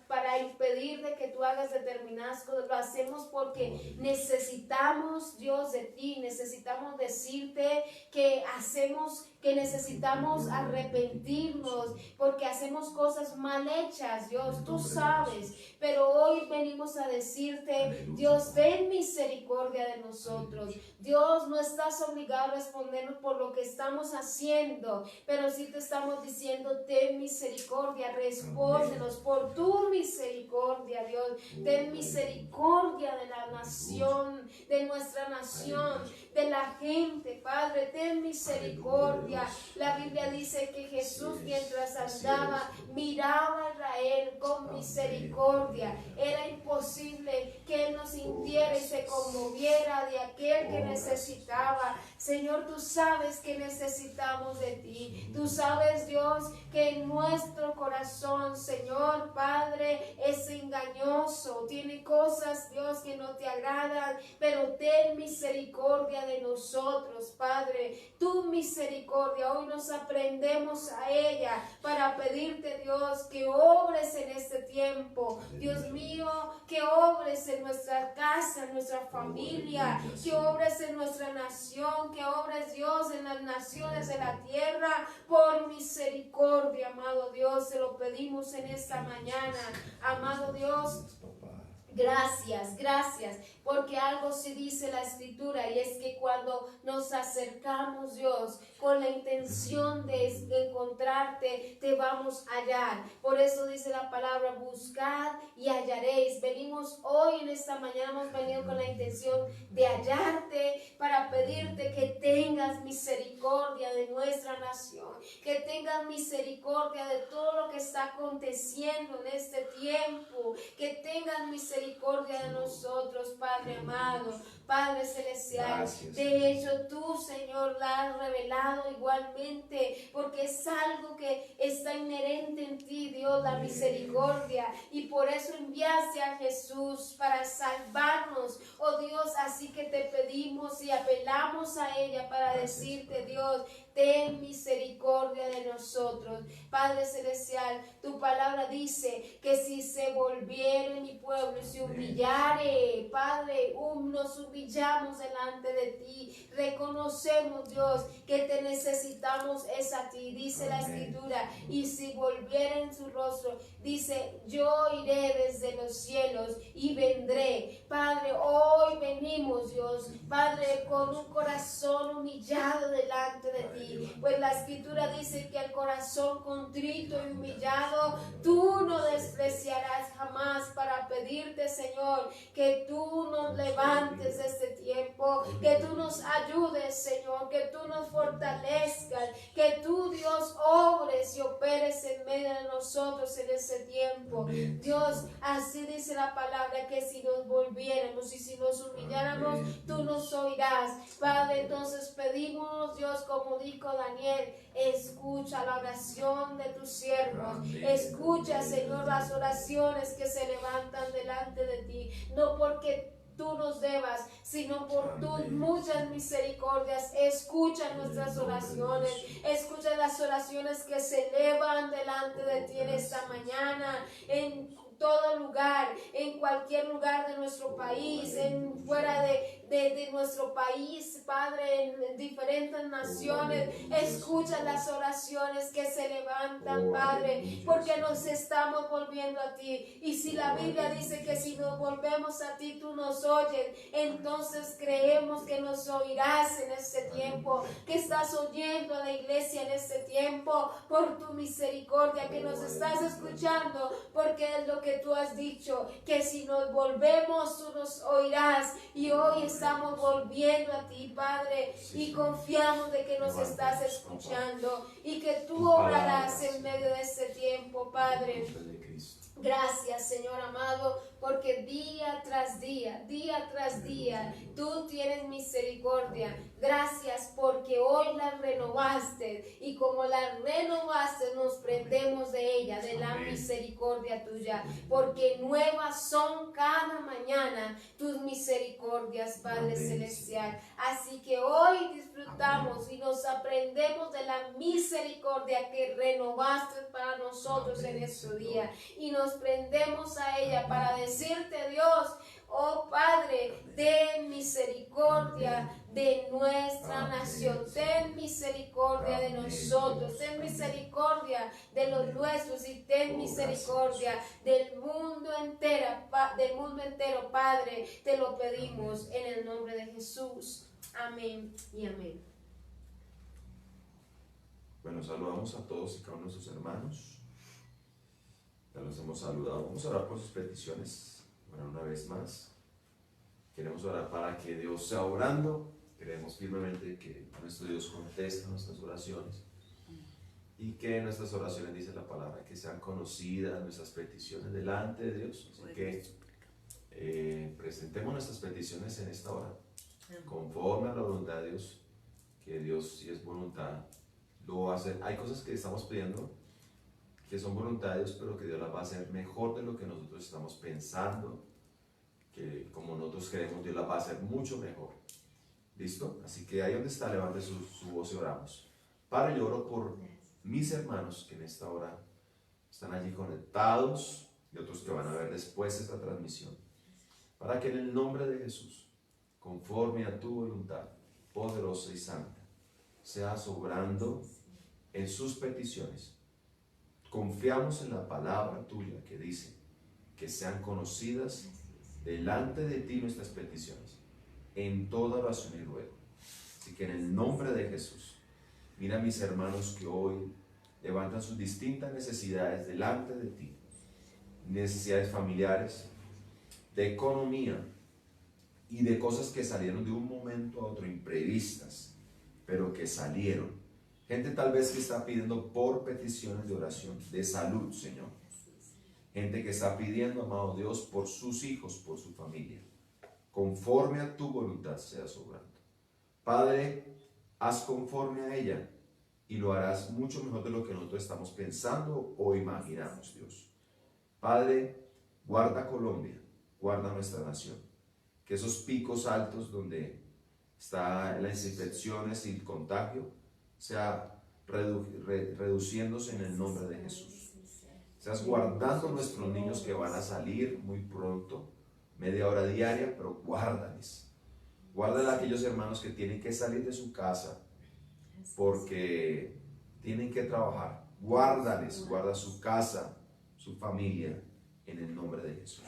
para impedir de que tú hagas determinadas cosas. Lo hacemos porque necesitamos, Dios, de ti. Necesitamos decirte que que necesitamos arrepentirnos porque hacemos cosas mal hechas, Dios, tú sabes, pero hoy venimos a decirte, Dios, ten misericordia de nosotros. Dios, no estás obligado a respondernos por lo que estamos haciendo, pero sí te estamos diciendo, ten misericordia, respóndenos por tu misericordia, Dios. Ten misericordia de la nación, de nuestra nación, de la gente, Padre, ten misericordia. La Biblia dice que Jesús, mientras andaba, miraba a Israel con misericordia. Era imposible que Él no sintiera y se conmoviera de aquel que necesitaba. Señor, tú sabes que necesitamos de ti. Tú sabes, Dios, que en nuestro corazón, Señor, Padre, es engañoso. Tiene cosas, Dios, que no te agradan, pero ten misericordia de nosotros, Padre. Tu misericordia, hoy nos aprendemos a ella para pedirte, Dios, que obres en este tiempo. Dios mío, que obres en nuestra casa, en nuestra familia, que obres en nuestra nación, que obres, Dios, en las naciones de la tierra, por misericordia, amado Dios, se lo pedimos en esta mañana, amado Dios. Gracias, gracias, porque algo sí dice la Escritura, y es que cuando nos acercamos, Dios, con la intención de encontrarte, te vamos a hallar. Por eso dice la palabra, buscad y hallaréis. Venimos hoy en esta mañana, hemos venido con la intención de hallarte, para pedirte que tengas misericordia de nuestra nación, que tengas misericordia de todo lo que está aconteciendo en este tiempo, que tengas misericordia de nosotros, Padre amado, Padre celestial. Gracias. De hecho, tú, Señor, la has revelado igualmente, porque es algo que está inherente en ti, Dios, la misericordia, y por eso enviaste a Jesús para salvarnos, oh Dios. Así que te pedimos y apelamos a ella para decirte, Dios, ten misericordia de nosotros. Padre celestial, tu palabra dice que si se volviere mi pueblo y se humillare, Padre, nos humillamos delante de ti, reconocemos, Dios, que te necesitamos es a ti. Dice la Escritura, y si volvieren su rostro, dice, yo iré desde los cielos y vendré. Padre, hoy venimos, Dios, Padre, con un corazón humillado delante de ti. Pues la Escritura dice que el corazón contrito y humillado tú no despreciarás jamás, para pedirte, Señor, que tú nos levantes este tiempo, que tú nos ayudes, Señor, que tú nos fortalezcas, que tú, Dios, obres y operes en medio de nosotros en ese tiempo. Dios, así dice la palabra, que si nos volviéramos y si nos humilláramos, tú nos oirás. Padre, entonces pedimos, Dios, como dijo Daniel, escucha la oración de tus siervos, escucha, Señor, las oraciones que se levantan delante de ti, no porque tú nos debas, sino por tus muchas misericordias. Escucha nuestras oraciones, escucha las oraciones que se elevan delante de ti en esta mañana, en todo lugar, en cualquier lugar de nuestro país, fuera de nuestro país, Padre, en diferentes naciones. Escucha las oraciones que se levantan, Padre, porque nos estamos volviendo a ti. Y si la Biblia dice que si nos volvemos a ti, tú nos oyes, entonces creemos que nos oirás en este tiempo, que estás oyendo a la iglesia en este tiempo, por tu misericordia, que nos estás escuchando, porque es lo que tú has dicho, que si nos volvemos, tú nos oirás. Y hoy estamos volviendo a ti, Padre, y confiamos de que nos estás escuchando y que tú obrarás en medio de este tiempo, Padre. Gracias, Señor amado, porque día tras día, tú tienes misericordia. Gracias porque hoy la renovaste, y como la renovaste, nos prendemos de ella, de la misericordia tuya, porque nuevas son cada mañana tus misericordias, Padre celestial. Así que hoy disfrutamos y nos aprendemos de la misericordia que renovaste para nosotros en este día, y nos prendemos a ella para decirte, Dios, Oh Padre, ten misericordia de nuestra nación, ten misericordia de nosotros, ten misericordia de los nuestros y ten misericordia del mundo entero, Padre, te lo pedimos en el nombre de Jesús. Amén y amén. Bueno, saludamos a todos y cada uno de sus hermanos. Ya los hemos saludado. Vamos a orar por sus peticiones. Bueno, una vez más, queremos orar para que Dios sea obrando. Creemos firmemente que nuestro Dios contesta nuestras oraciones y que nuestras oraciones, dice la palabra, que sean conocidas nuestras peticiones delante de Dios. Así que presentemos nuestras peticiones en esta hora, conforme a la voluntad de Dios, que Dios, si es voluntad, lo va a hacer. Hay cosas que estamos pidiendo que son voluntad de Dios, pero que Dios las va a hacer mejor de lo que nosotros estamos pensando, que como nosotros creemos, Dios las va a hacer mucho mejor. ¿Listo? Así que ahí donde está, levante su voz y oramos. Padre, yo oro por mis hermanos que en esta hora están allí conectados y otros que van a ver después esta transmisión, para que en el nombre de Jesús, conforme a tu voluntad poderosa y santa, seas obrando en sus peticiones. Confiamos en la palabra tuya que dice que sean conocidas delante de ti nuestras peticiones en toda oración y ruego. Así que en el nombre de Jesús, mira a mis hermanos que hoy levantan sus distintas necesidades delante de ti, necesidades familiares, de economía y de cosas que salieron de un momento a otro imprevistas, pero que salieron. Gente tal vez que está pidiendo por peticiones de oración, de salud, Señor. Gente que está pidiendo, amado Dios, por sus hijos, por su familia. Conforme a tu voluntad seas obrando. Padre, haz conforme a ella y lo harás mucho mejor de lo que nosotros estamos pensando o imaginamos, Dios. Padre, guarda Colombia, guarda nuestra nación. Que esos picos altos donde están las infecciones y el contagio sea reduciéndose en el nombre de Jesús. Seas guardando nuestros niños que van a salir muy pronto, media hora diaria, pero guárdales. Guárdale a aquellos hermanos que tienen que salir de su casa porque tienen que trabajar. Guárdales, guarda su casa, su familia, en el nombre de Jesús.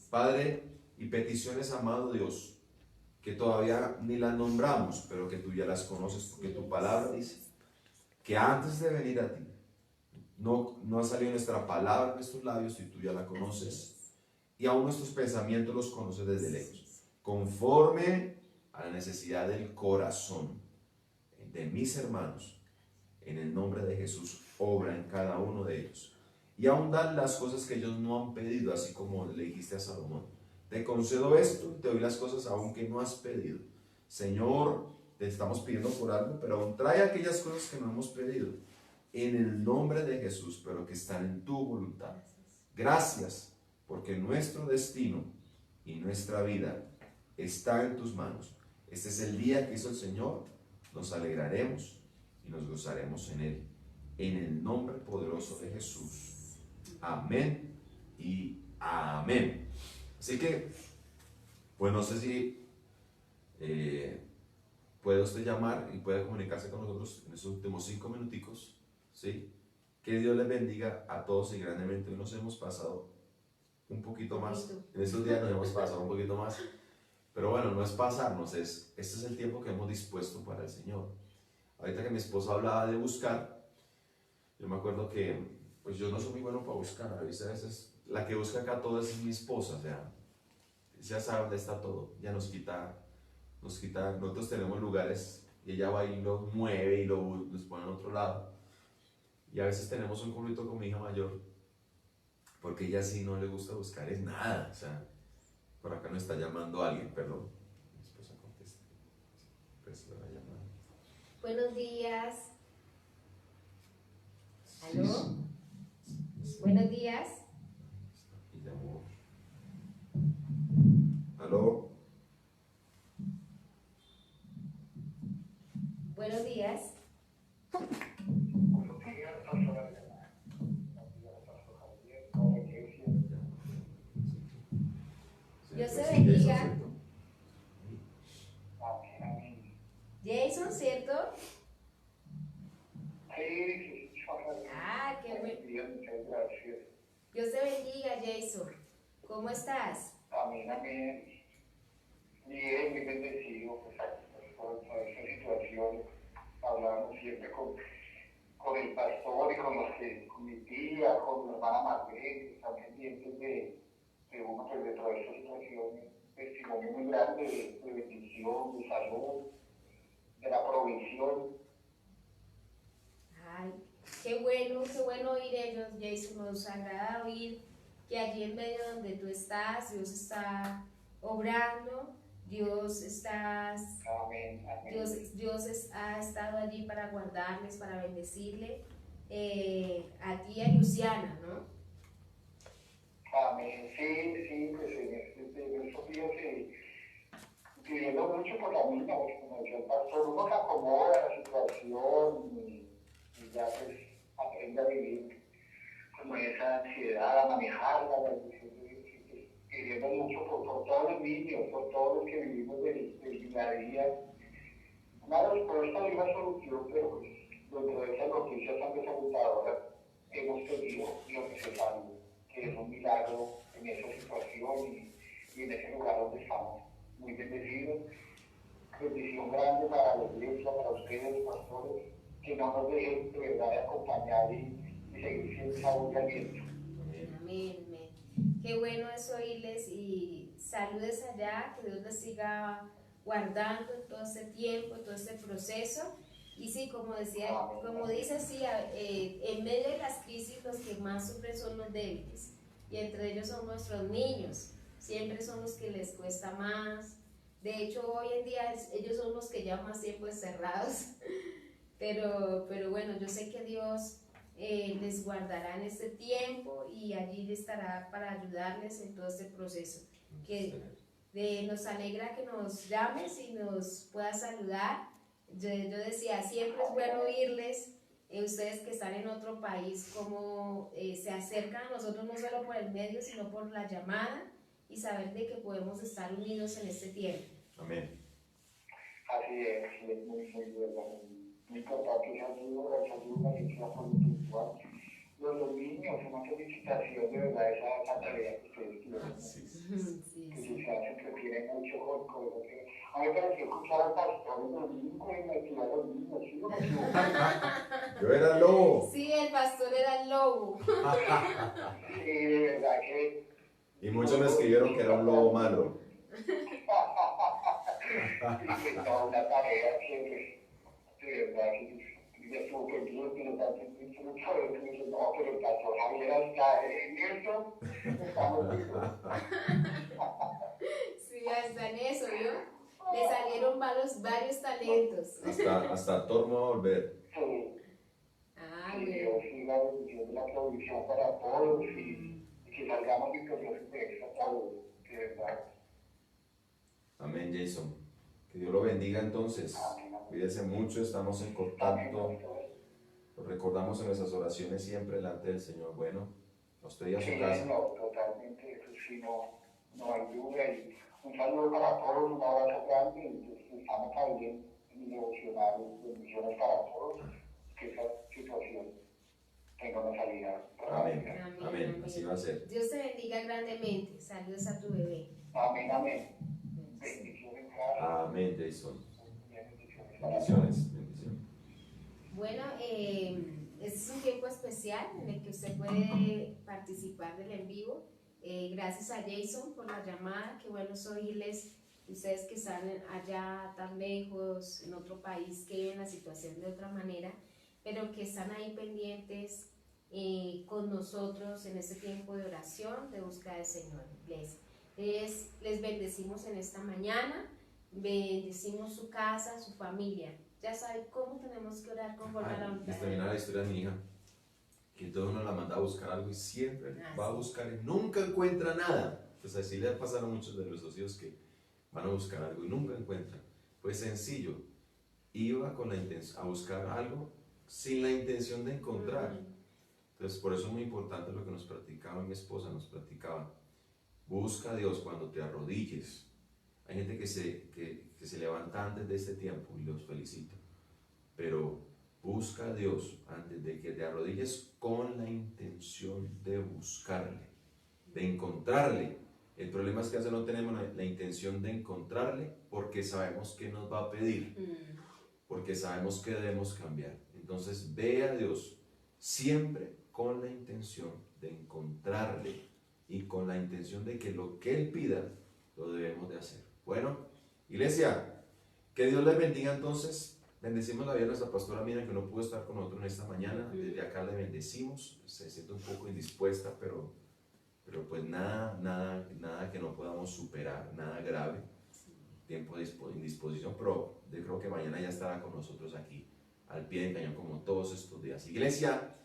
Padre, y peticiones, amado Dios, que todavía ni las nombramos, pero que tú ya las conoces, porque tu palabra dice que antes de venir a ti, no ha salido nuestra palabra en nuestros labios y tú ya la conoces, y aún nuestros pensamientos los conoces desde lejos, conforme a la necesidad del corazón de mis hermanos. En el nombre de Jesús, obra en cada uno de ellos, y aún dan las cosas que ellos no han pedido, así como le dijiste a Salomón: te concedo esto, te doy las cosas aún que no has pedido. Señor, te estamos pidiendo por algo, pero aún trae aquellas cosas que no hemos pedido, en el nombre de Jesús, pero que están en tu voluntad. Gracias, porque nuestro destino y nuestra vida está en tus manos. Este es el día que hizo el Señor, nos alegraremos y nos gozaremos en él. En el nombre poderoso de Jesús. Amén y amén. Así que, pues no sé si puede usted llamar y puede comunicarse con nosotros en estos últimos 5 minuticos, ¿sí? Que Dios les bendiga a todos y grandemente. Hoy nos hemos pasado un poquito más, en estos días nos hemos pasado un poquito más, pero bueno, no es pasarnos, este es el tiempo que hemos dispuesto para el Señor. Ahorita que mi esposa hablaba de buscar, yo me acuerdo que, pues yo no soy muy bueno para buscar, a veces la que busca acá todo es mi esposa, o sea, ya sabe dónde está todo, ya nos quita, nosotros tenemos lugares y ella va y lo mueve y los pone en otro lado. Y a veces tenemos un conflicto con mi hija mayor, porque ella sí no le gusta buscar, es nada, o sea, por acá me está llamando alguien, perdón, mi esposa contesta, pues la llamada. Buenos días. ¿Aló? Buenos días. Y llamó. ¿Aló? Buenos días. Dios te Sí, bendiga. ¿cierto? Amén, amén. Jason, ¿cierto? Sí, Ah, qué bueno. muchas gracias. Dios te bendiga, Jason. ¿Cómo estás? Amén, amén. Bien, muy bendecido, pues, por toda esta situación. Hablamos siempre con el pastor y con mi tía, con mi hermana Marlene, que están pendientes de uno, pues, de toda esta situación. Testimonio muy grande de bendición, de salud, de la provisión. Ay, qué bueno oír ellos, Jason. Nos agrada oír que allí en medio donde tú estás, Dios está obrando, Dios está, Amén, amén. Ha estado allí para guardarles, para bendecirle, a ti y a Luciana, ¿no? Amén. Sí, pues en estos días pidiendo mucho por la misma, pues, como decía el pastor, uno se acomoda a la situación y ya pues aprende a vivir como esa ansiedad, a manejarla, pidiendo mucho por todos los niños, por todos los que vivimos del día a día. Una respuesta y una solución, pero pues dentro de esas noticias tan desalentadoras hemos tenido lo necesario, que es un milagro en esa situación y en ese lugar donde estamos. Muy bendecidos. Bendición grande para la iglesia, para ustedes, pastores, que no nos dejen de verdad de acompañar y seguir siendo esa voz de aliento. Amén, amén. Qué bueno es oírles y saludes allá, que Dios les siga guardando en todo este tiempo, en todo este proceso. Y sí, como dice, sí, en medio de las crisis los que más sufren son los débiles, y entre ellos son nuestros niños, siempre son los que les cuesta más. De hecho, hoy en día ellos son los que llevan más tiempo encerrados, pero bueno, yo sé que Dios les guardará en este tiempo y allí estará para ayudarles en todo este proceso. Nos alegra que nos llames y nos puedas saludar. Yo decía, siempre es bueno oírles, ustedes que están en otro país, cómo se acercan a nosotros no solo por el medio, sino por la llamada, y saber de que podemos estar unidos en este tiempo. Amén. Así es muy bueno. Muy importante esa ayuda, y esa apoyo espiritual. Los niños, una felicitación de verdad esa tarea que ustedes tienen. Sí. Que se entretiene mucho con eso. A mí me pareció escuchar al pastor el domingo y me tiró a los niños, ¿sí o me equivoco? Yo era el lobo. Sí, el pastor era el lobo. Sí, de verdad que... Y muchos me escribieron que era un lobo malo. Y que toda una tarea que de verdad que me estuvo pendiente, pero también me hizo mucho de eso. Y dije, no, pero el pastor Javier hasta en eso estamos vivos. Sí, hasta en eso, ¿vio? Le salieron varios talentos. Hasta actor me va a volver. Sí. Ah, Que bueno. Dios siga bendicionando la provisión para todos y que salgamos victoriosos de esta todos, de verdad. Amén, Jason. Que Dios lo bendiga entonces. Cuídese mucho, estamos en contacto. Lo recordamos en nuestras oraciones siempre delante del Señor. Bueno, a usted y a su casa. No, totalmente, eso sí, no hay duda. Y un saludo para todos, un abrazo grande y estamos ahí en devocionales, bendiciones para todos, que esa situación tenga una salida rápida. Amén. Así va a ser. Dios te bendiga grandemente. Saludos a tu bebé. Amén. Bendiciones, gracias. Amén, Jason. Bendiciones. Bendiciones. Bueno, este es un tiempo especial en el que usted puede participar del en vivo. Gracias a Jason por la llamada. Qué bueno es oírles. Ustedes que están allá tan lejos, en otro país, que viven la situación de otra manera, pero que están ahí pendientes con nosotros en este tiempo de oración, de búsqueda del Señor. Les bendecimos en esta mañana, bendecimos su casa, su familia. Ya saben cómo tenemos que orar conforme a la voluntad. Terminar la historia de mi hija, que todo uno la manda a buscar algo y siempre va a buscar y nunca encuentra nada. Pues así le pasan a muchos de nuestros hijos que van a buscar algo y nunca encuentran. Pues sencillo, iba con la intención a buscar algo sin la intención de encontrar. Entonces por eso es muy importante lo que nos platicaba mi esposa, nos platicaba. Busca a Dios cuando te arrodilles. Hay gente que se levanta antes de este tiempo y los felicito. Pero busca a Dios antes de que te arrodilles con la intención de buscarle, de encontrarle. El problema es que a veces no tenemos la intención de encontrarle porque sabemos que nos va a pedir, porque sabemos que debemos cambiar. Entonces ve a Dios siempre con la intención de encontrarle y con la intención de que lo que Él pida lo debemos de hacer. Bueno, iglesia, que Dios les bendiga entonces. Bendecimos la vida de nuestra pastora Mira, que no pudo estar con nosotros en esta mañana. Desde acá le bendecimos. Se siente un poco indispuesta, pero pues nada que no podamos superar, nada grave. Tiempo de indisposición, pero yo creo que mañana ya estará con nosotros aquí, al pie del cañón, como todos estos días. Iglesia,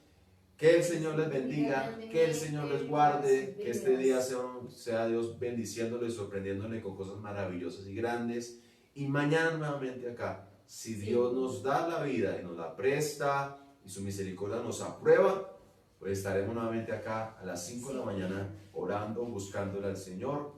que el Señor les bendiga, que el Señor les guarde, que este día sea Dios bendiciéndole, sorprendiéndole con cosas maravillosas y grandes. Y mañana nuevamente acá, si Dios nos da la vida y nos la presta y su misericordia nos aprueba, pues estaremos nuevamente acá a las 5 de la mañana orando, buscándole al Señor,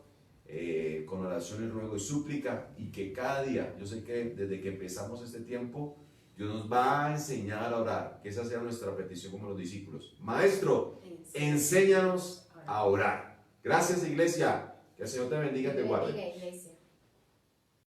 con oración y ruego y súplica, y que cada día, yo sé que desde que empezamos este tiempo, Dios nos va a enseñar a orar, que esa sea nuestra petición como los discípulos. Maestro, enséñanos a orar. Gracias, iglesia. Que el Señor te bendiga y te guarde.